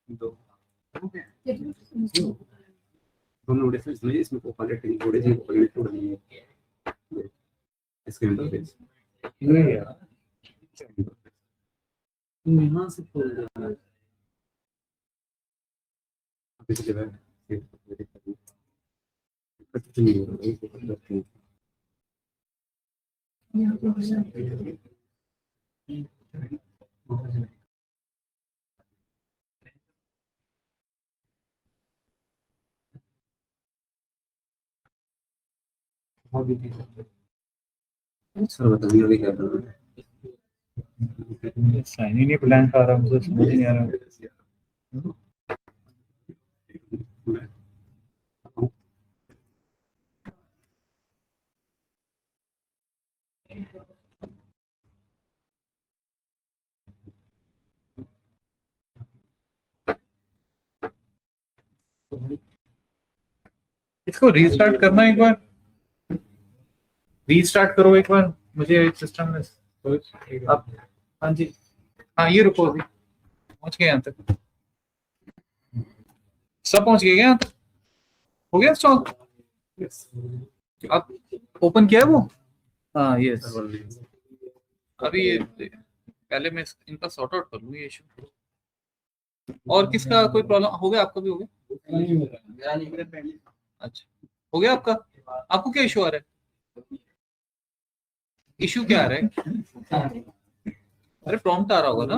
दो दोनों डिफरेंस नहीं, इसमें को क्वालिटी थोड़ी सी क्वालिटी नहीं है इसके इंटरफेस। तुम यहाँ से खोल दो। पिछले बार कुछ नहीं हो रहा है, इसको करते हैं। यहाँ पे हो सकता है। सर बताइए अभी क्या करना है? साइन ही नहीं ब्लैंक आ रहा, मुझे समझ नहीं आ रहा। इसको रीस्टार्ट करना एक बार, रीस्टार्ट करो एक बार मुझे सिस्टम में। आप हाँ जी, हाँ ये रुको, अभी पहुंच गए यहाँ तक, सब पहुंच गए क्या यहाँ तक? हो गया स्टॉक? आप ओपन किया है वो? हाँ यस। अभी ये पहले मैं इनका सॉर्ट आउट कर लूँ ये इशू। और किसका कोई प्रॉब्लम हो गया? आपका भी हो गया? अच्छा, हो गया आपका? आपको क्या इशू आ रहा है? इशू क्या आ रहा है? अरे प्रॉम्प्ट आ रहा होगा ना?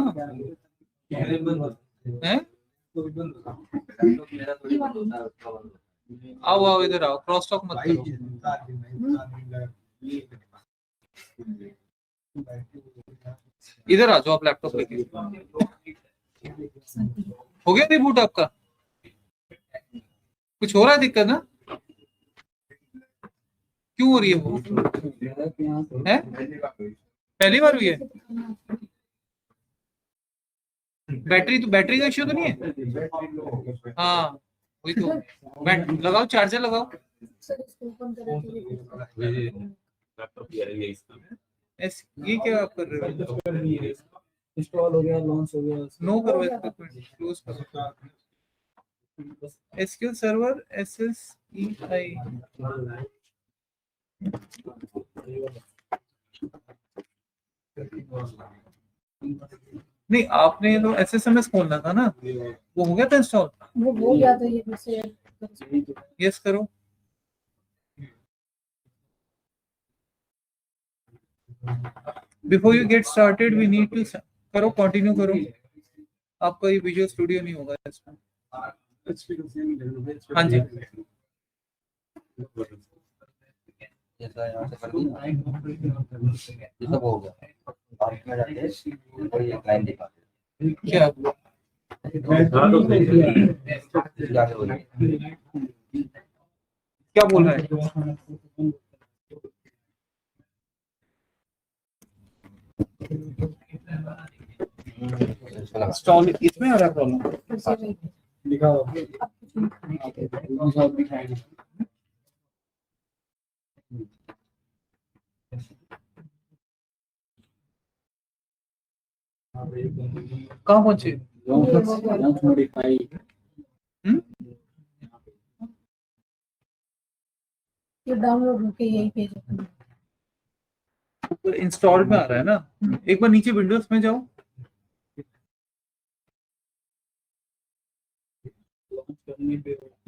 हैं? आओ आओ इधर आओ, क्रॉस टॉक मत करो। इधर आ जाओ आप लैपटॉप लेके। हो गया रिबूट आपका? कुछ हो रहा है दिक्कत ना? क्यों हो रही है वो? है? पहली बार हुई है? बैटरी का इश्यू तो नहीं है? हाँ वही तो, लगाओ चार्जर लगाओ। सर इसको ओपन करें तो ये क्या आप कर रहे हो? इंस्टॉल हो गया, लॉन्च हो गया। नो करो इसको, क्लोज करो। SQL सर्वर SSEI नहीं, आपने तो SSMS खोलना था ना, वो हो गया था इंस्टॉल? वो हो गया तो ये फिर से यस करो। Before you get started we need to करो, कंटिन्यू करो। आपका ये विजुअल स्टूडियो नहीं होगा इसमें। हाँ जी, जैसा यहाँ से कर दिया, ये सब हो गया। बैंक में जाते हैं और ये क्लाइंट दिखाते हैं। क्या जाके बोलिए। क्या बोल रहा है? इंस्टॉल इसमें आ रहा है प्रॉब्लम? लिखा हो कहाँ पहुंचे? मॉडिफाई ये डाउनलोड होके यही पेज ओपन इंस्टॉल में आ रहा है ना? एक बार नीचे विंडोज में जाओ,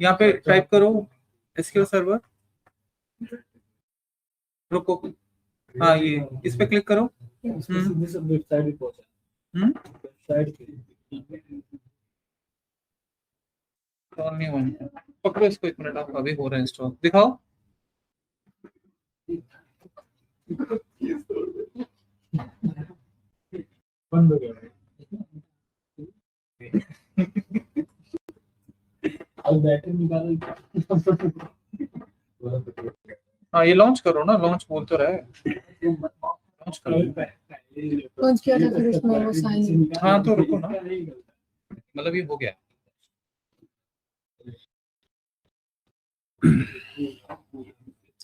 यहाँ पे टाइप करो SQL सर्वर। रुको, हाँ ये इस पे क्लिक करो। वेबसाइट भी पहुंचा। वेबसाइट इंस्टॉल नहीं हुआ, पकड़ो इसको 1 मिनट, आप अभी हो रहा है इंस्टॉल, दिखाओ। बंद हो गया अब बैटरी निकालो हाँ ये लॉन्च करो ना, लॉन्च बोल तो रहा है, लॉन्च करो। लॉन्च किया था फिर उसमें वो साइन हाँ तो रुको ना, मतलब ये हो गया।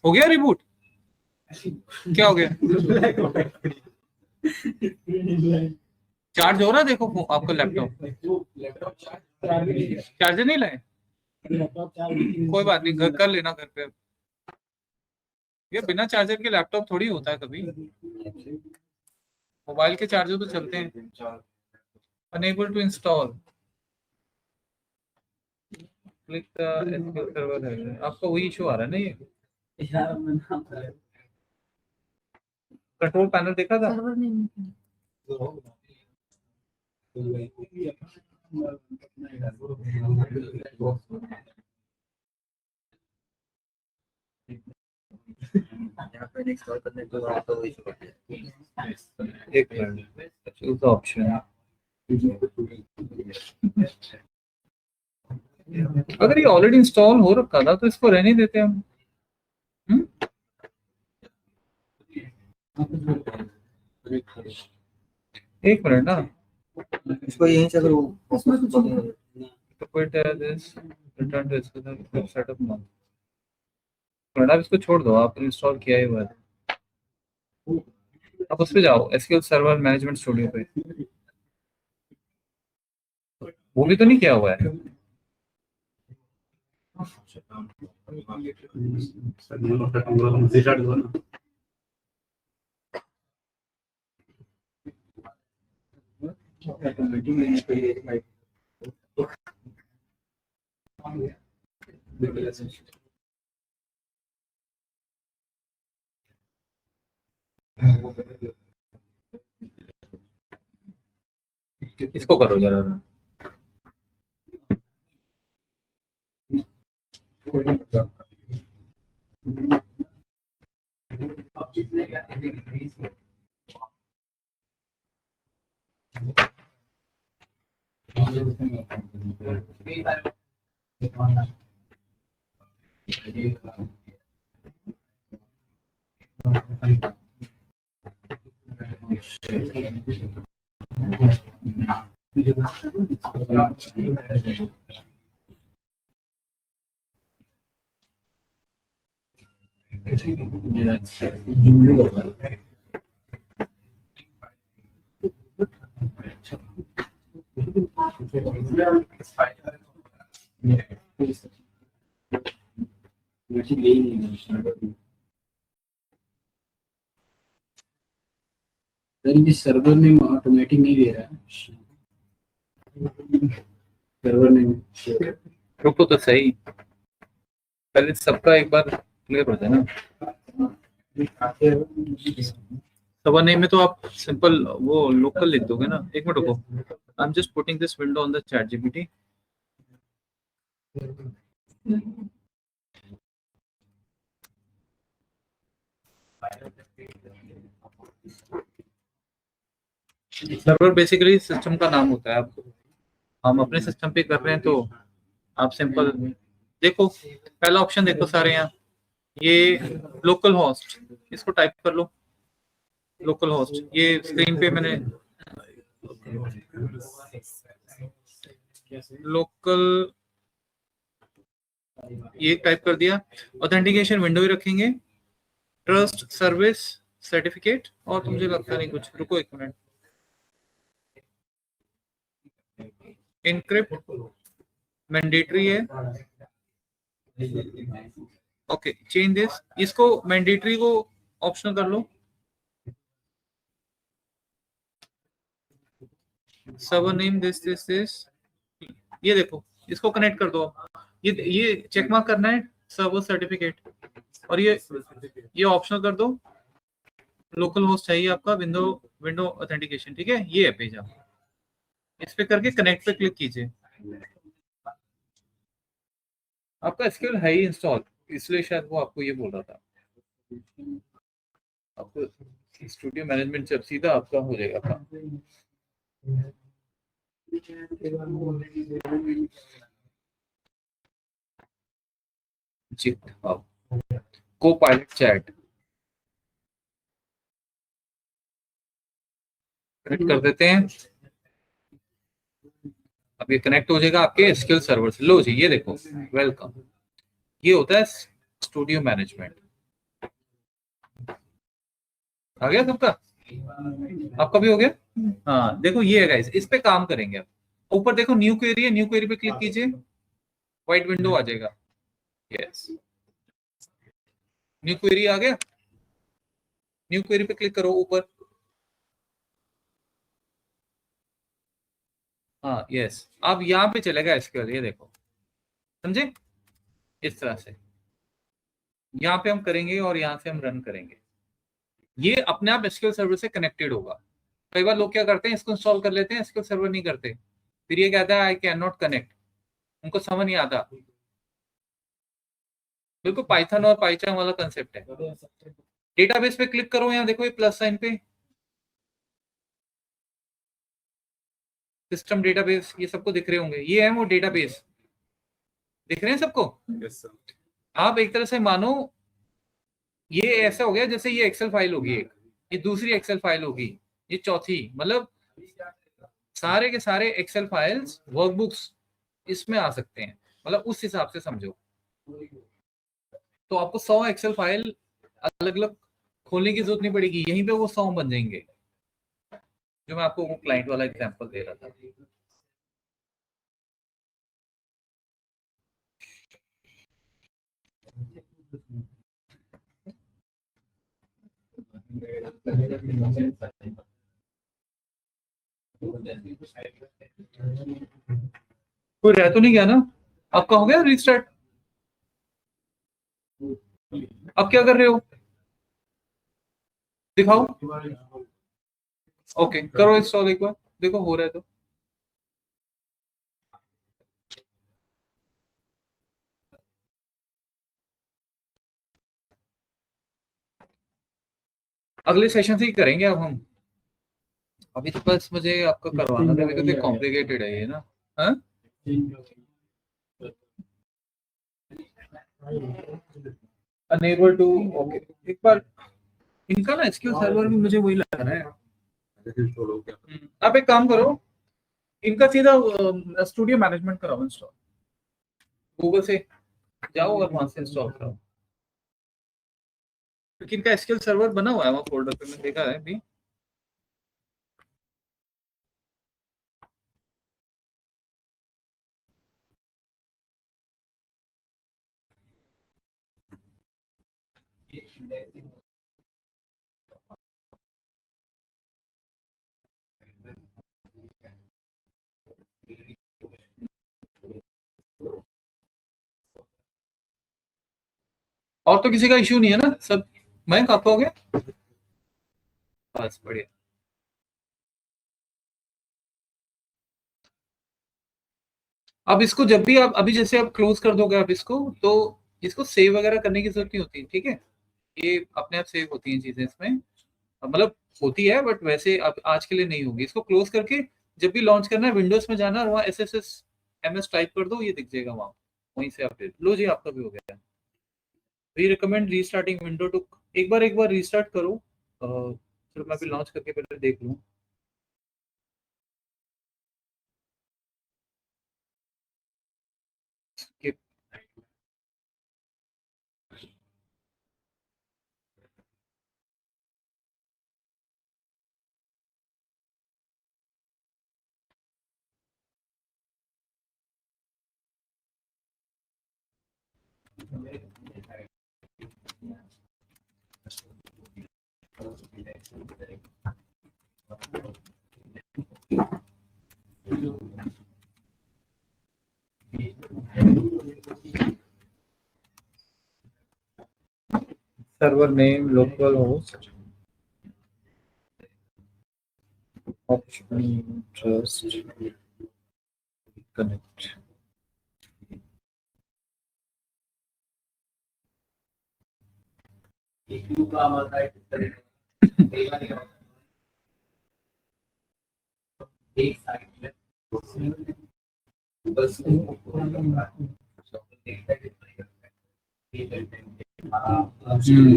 हो गया रिबूट, क्या हो गया? चार्ज हो रहा है देखो आपका लैपटॉप, चार्जर नहीं लाए? कोई बात नहीं, घर कर लेना घर पे। ये बिना चार्जर के लैपटॉप थोड़ी होता है कभी, मोबाइल के चार्जर तो चलते हैं। Unable to install, click SQL server है, आपका वही इशू आ रहा है ना ये। कंट्रोल पैनल देखा था? सर्वर नेम यहाँ पे इंस्टॉल करने के बाद तो इशू करते हैं। एक मिनट, चूज ऑप्शन। अगर ये ऑलरेडी इंस्टॉल हो रखा था तो इसको रहने देते हम। एक मिनट ना, इसको यहीं से अगर वो उसमें कुछ नहीं तो quit this, return to SQL setup now। अब इसको छोड़ दो, आप इंस्टॉल किया ही हुआ है। आप उस पे जाओ, SQL सर्वर मैनेजमेंट स्टूडियो पे, वो भी तो नहीं किया हुआ है। इसको करो जरा। ये सर्वर नेम ऑटोमेटिक नहीं दे रहा है, सर्वर नेम रुको तो सही, पहले सबका एक बार क्लियर हो जाए ना। सर्वर नेम में तो आप सिंपल वो लोकल लिख दोगे ना। एक मिनट रुको, I am just putting this window on the chat GPT. Server basically system का नाम होता है। आप हम अपने सिस्टम पे कर रहे हैं तो आप सिंपल देखो, पहला ऑप्शन देखो सारे यहाँ, ये लोकल होस्ट, इसको टाइप कर लो लोकल होस्ट। ये स्क्रीन पे मैंने लोकल ये टाइप कर दिया। ऑथेंटिकेशन विंडो ही रखेंगे, ट्रस्ट सर्विस सर्टिफिकेट, और तो मुझे लगता नहीं कुछ। रुको एक मिनट, इनक्रिप्ट मैंडेटरी है। ओके, चेंज दिस, इसको मैंडेटरी को ऑप्शनल कर लो। Server name this this this, ये देखो इसको कनेक्ट कर दो। ये चेक मार्क करना है सर्वर सर्टिफिकेट, और ये ऑप्शनल कर दो। लोकल होस्ट चाहिए आपका, विंडो ऑथेंटिकेशन, ठीक है। ये है पेज, आप इस पे करके कनेक्ट पे क्लिक कीजिए। आपका एसक्यूएल है ही इंस्टॉल, इसलिए शायद वो आपको ये बोल रहा था। आपको स्टूडियो मैनेजमेंट जब सीधा आपका हो जाएगा काम। GitHub Copilot चैट कनेक्ट कर देते हैं। अब ये कनेक्ट हो जाएगा आपके एसक्यूएल सर्वर से। लो जी, ये देखो, वेलकम। ये होता है स्टूडियो मैनेजमेंट। आ गया सबका? आपका भी हो गया? हाँ, देखो ये है गाइस, इस पे काम करेंगे अब। ऊपर देखो न्यू क्वेरी है, न्यू क्वेरी पे क्लिक कीजिए, व्हाइट विंडो आ जाएगा। यस, न्यू क्वेरी आ गया। न्यू क्वेरी पे क्लिक करो ऊपर। हाँ यस, अब यहाँ पे चलेगा एसक्यूएल। ये देखो, समझे? इस तरह से यहाँ पे हम करेंगे और यहाँ से हम रन करेंगे। ये अपने आप एसक्यूएल सर्वर से कनेक्टेड होगा। कई बार लोग क्या करते हैं, इसको इंस्टॉल कर लेते हैं, एसक्यूएल सर्वर नहीं करते, फिर ये कहता है आई कैन नॉट कनेक्ट। उनको समझ नहीं आता। बिल्कुल पाइथन और पाइथन वाला कंसेप्ट है। डेटाबेस पे क्लिक करो, यहाँ देखो ये प्लस साइन पे, सिस्टम डेटाबेस, ये सबको दिख रहे होंगे। ये है वो डेटाबेस, दिख रहे हैं सबको? Yes sir. आप एक तरह से मानो ये ऐसा हो गया जैसे ये एक्सेल फाइल होगी एक, ये दूसरी एक्सेल फाइल होगी, ये चौथी, मतलब सारे के सारे एक्सेल फाइल्स, वर्कबुक्स इसमें आ सकते हैं। मतलब उस हिसाब से समझो। तो आपको 100 एक्सेल फाइल अलग अलग खोलने की जरूरत नहीं पड़ेगी, यहीं पे वो 100 बन जाएंगे, जो मैं आपको वो क्लाइंट वाला एग्जांपल दे रहा था। कोई रह तो नहीं गया ना? आपका हो गया रीस्टार्ट? अब क्या कर रहे हो, दिखाओ। ओके, करो इंस्टॉल एक बार, देखो हो रहा है तो। अगले सेशन से ही करेंगे अब हम। अभी तो बस मुझे आपका करवाना था, क्योंकि कॉम्प्लिकेटेड है ये ना। हाँ, अनेबल टू, ओके। एक बार इनका ना एसक्यूएल सर्वर भी मुझे वही लग रहा है। इंस्टॉल हो गया। आप एक काम करो, इनका सीधा स्टूडियो मैनेजमेंट कराओ इंस्टॉल, गूगल से जाओ और वहां से इंस्टॉल कराओ, क्योंकि इनका एसक्यूएल सर्वर बना हुआ है वहाँ फोल्डर पे, मैंने देखा है अभी। और तो किसी का इश्यू नहीं है ना? सब मयंक आपका हो गया? बस बढ़िया। अब इसको जब भी आप, अभी जैसे आप क्लोज कर दोगे आप इसको, तो इसको सेव वगैरह करने की जरूरत नहीं होती, ठीक है? ये अपने आप सेव होती हैं चीजें इसमें, मतलब होती है, बट वैसे अब आज के लिए नहीं होगी। इसको क्लोज करके जब भी लॉन्च करना है, विंडोज में जाना और वहाँ SSMS टाइप कर दो, ये दिख जाएगा वहाँ, वहीं से अपडेट लो जी। आपका भी हो गया। We recommend restarting window to, एक बार रीस्टार्ट करो। चलो मैं भी लॉन्च करके पहले देख लूँ। Server name, local host, option, trust, connect. एक साइड में बस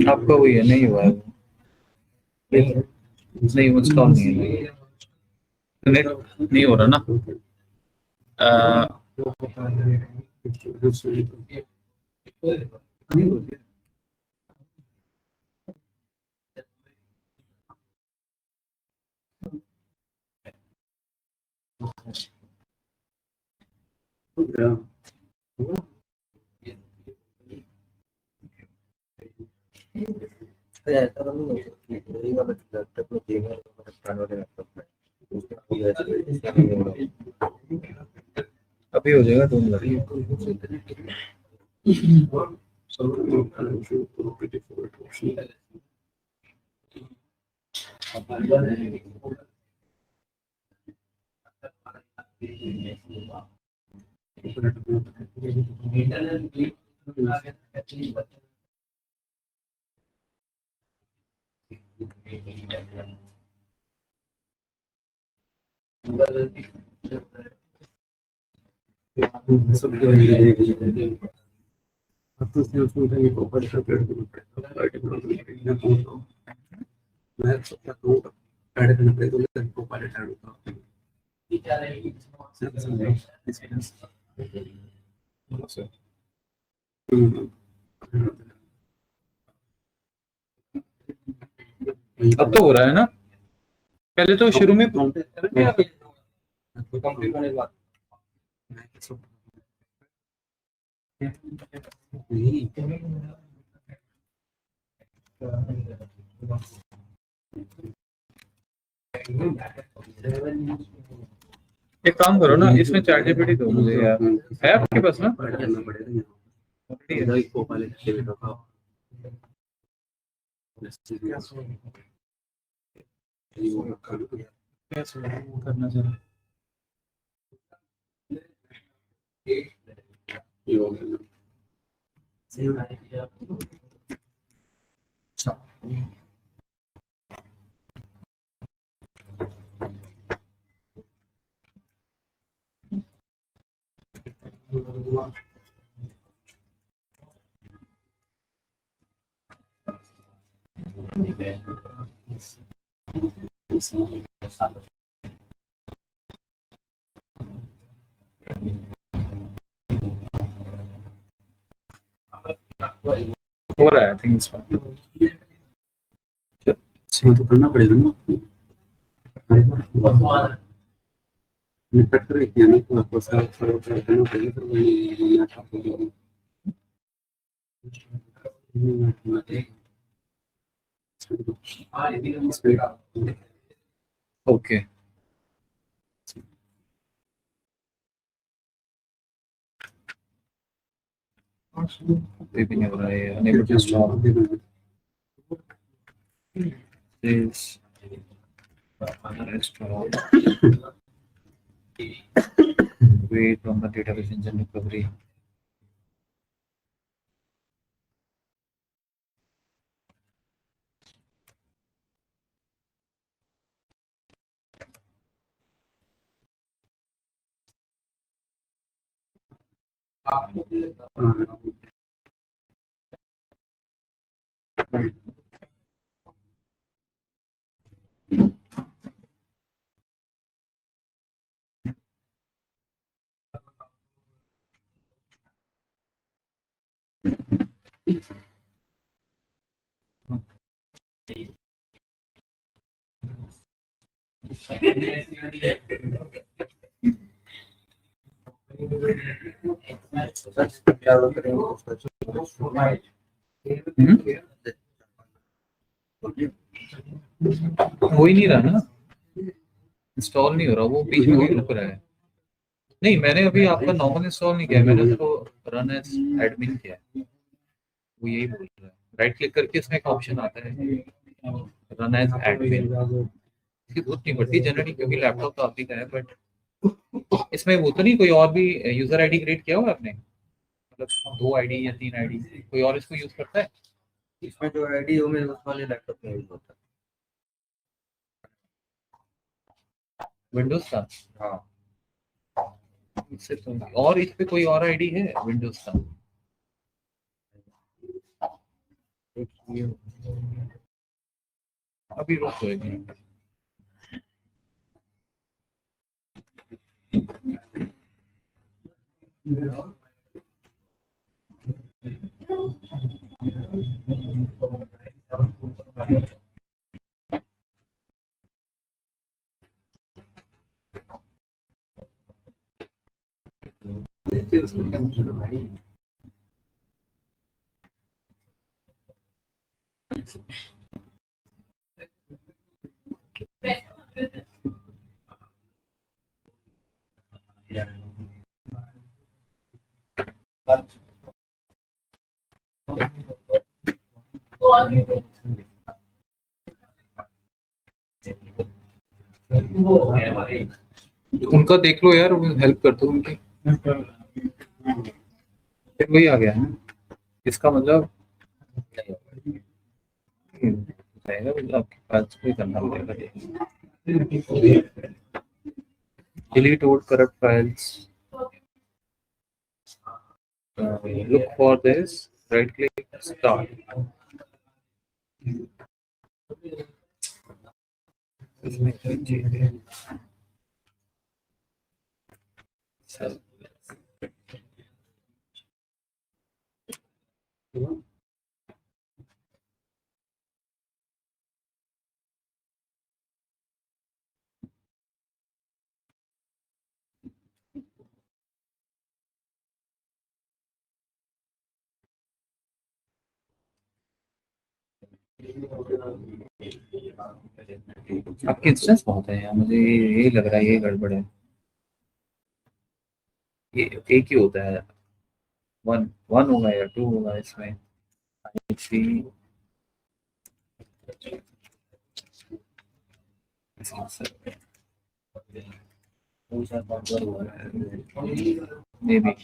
आपका वही है, नहीं हुआ है वो। नहीं इंस्टॉल नहीं है, नेट नहीं हो रहा ना। तो ऐसा तो नहीं हो सकती मेरी वाला लैपटॉप में गेम है पुराने वाले लैपटॉप में उसमें कोई ऐसा नहीं हो रहा। अभी हो जाएगा 2 मिनट। अब तो हो रहा है ना, पहले तो शुरू में कंप्लीट होने के बाद एक काम करो ना, इसमें चैट जीपीटी दो मुझे यार, है आपके पास ना? करना जरा। हो रहा है आई थिंक इसमें। तो करना पड़ेगा ना निपट कर किया ना तो आपको सारा करना पड़ेगा फिर वही ओके ये भी नहीं हो रहा है, unable to stop this wait from the database engine recovery. Download करेंगे उसका हो ही नहीं रहा ना, इंस्टॉल नहीं हो रहा, वो बीच में वही रुक रहा है। नहीं मैंने अभी आपका नॉर्मल इंस्टॉल नहीं किया, मैंने उसको रन एज एडमिन किया है, वो यही बोल रहा है। राइट क्लिक करके इसमें एक ऑप्शन आता है रन एज एडमिन, इसकी जरूरत नहीं पड़ती जनरली क्योंकि लैपटॉप तो आप ही का है, बट इसमें वो तो नहीं कोई और भी यूजर आईडी क्रिएट किया हुआ है आपने, मतलब 2 आईडी या 3 आईडी, कोई और इसको यूज करता है? इसमें जो आईडी हो मेरे उस वाले लैपटॉप में यूज होता है। विंडोज का हाँ इससे तो और इस पे कोई और आईडी है विंडोज का? अभी रुको एक मिनट। उनका देख लो यार, हेल्प कर दो उनकी। फिर वही आ गया है, इसका मतलब जाएगा, मतलब आपके पास कोई करना पड़ेगा। Delete old corrupt files, look for this, right click, start. इसमें कीजिए। आपके इंस्टेंस बहुत है यार, मुझे ये लग रहा है ये गड़बड़ है। ये एक ही होता है, वन वन होगा या टू होगा इसमें। May be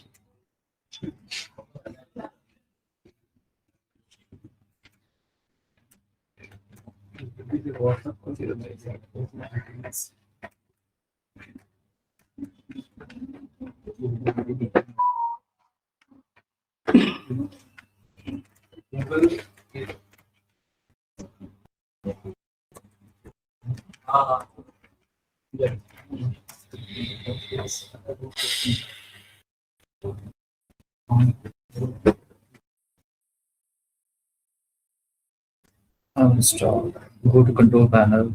uninstall. Go to control panel.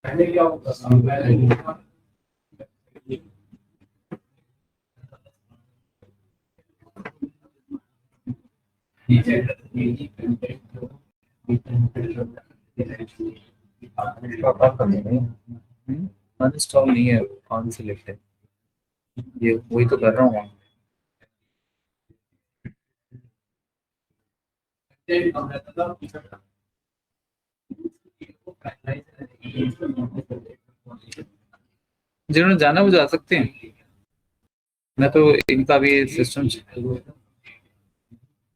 पहले क्या होता था, अनइंस्टॉल नहीं है, ऑन सिलेक्ट है, ये वही तो कर रहा हूँ। जिन्होंने जाना वो जा सकते हैं, मैं तो इनका भी सिस्टम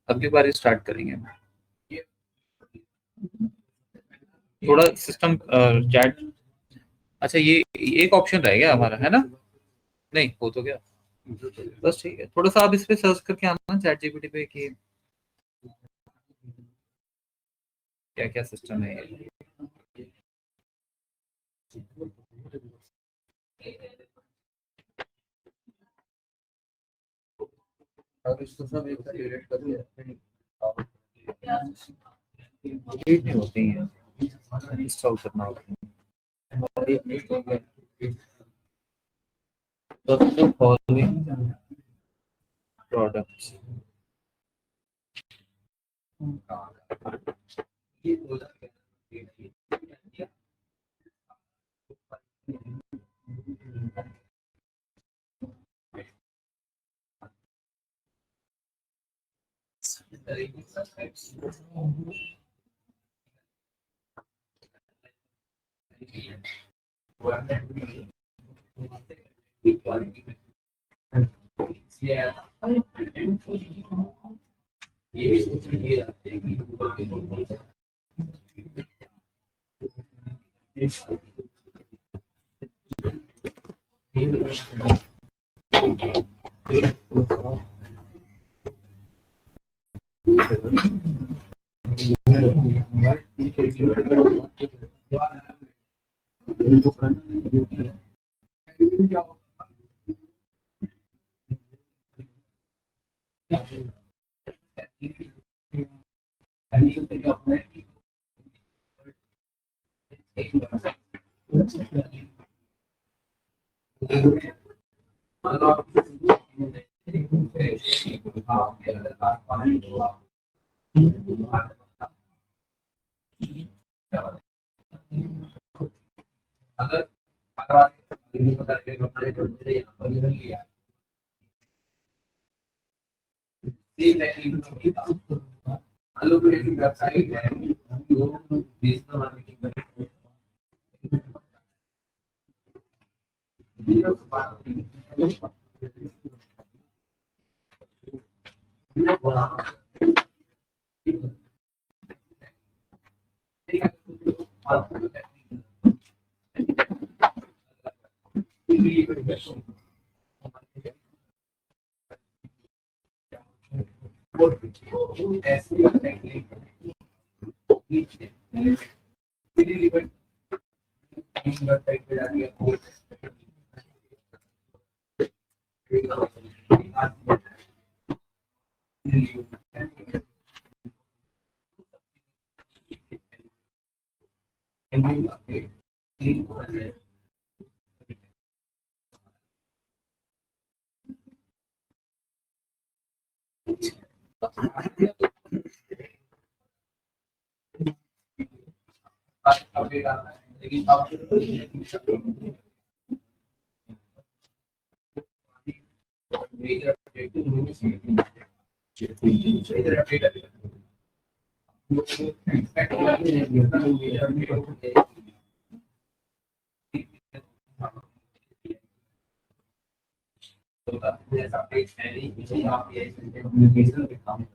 अब की बार स्टार्ट करेंगे। थोड़ा सिस्टम चैट, अच्छा ये एक ऑप्शन रह गया हमारा, है ना? नहीं हो तो गया, बस ठीक है। थोड़ा सा आप इस पे सर्च करके आना चैट जीपीटी पे कि क्या क्या सिस्टम है ये। अब इसको सब एक साथ एडिट कर दिया डिलीट नहीं होती हैं, इंस्टॉल करना होता है। तो फॉलोइंग प्रोडक्ट्स, वेबसाइट है जो डिजिटल मार्केटिंग अपडेट आता है लेकिन अब मेजर अपडेट तो जैसा पेज है नहीं आप ये कम्युनिकेशन में काम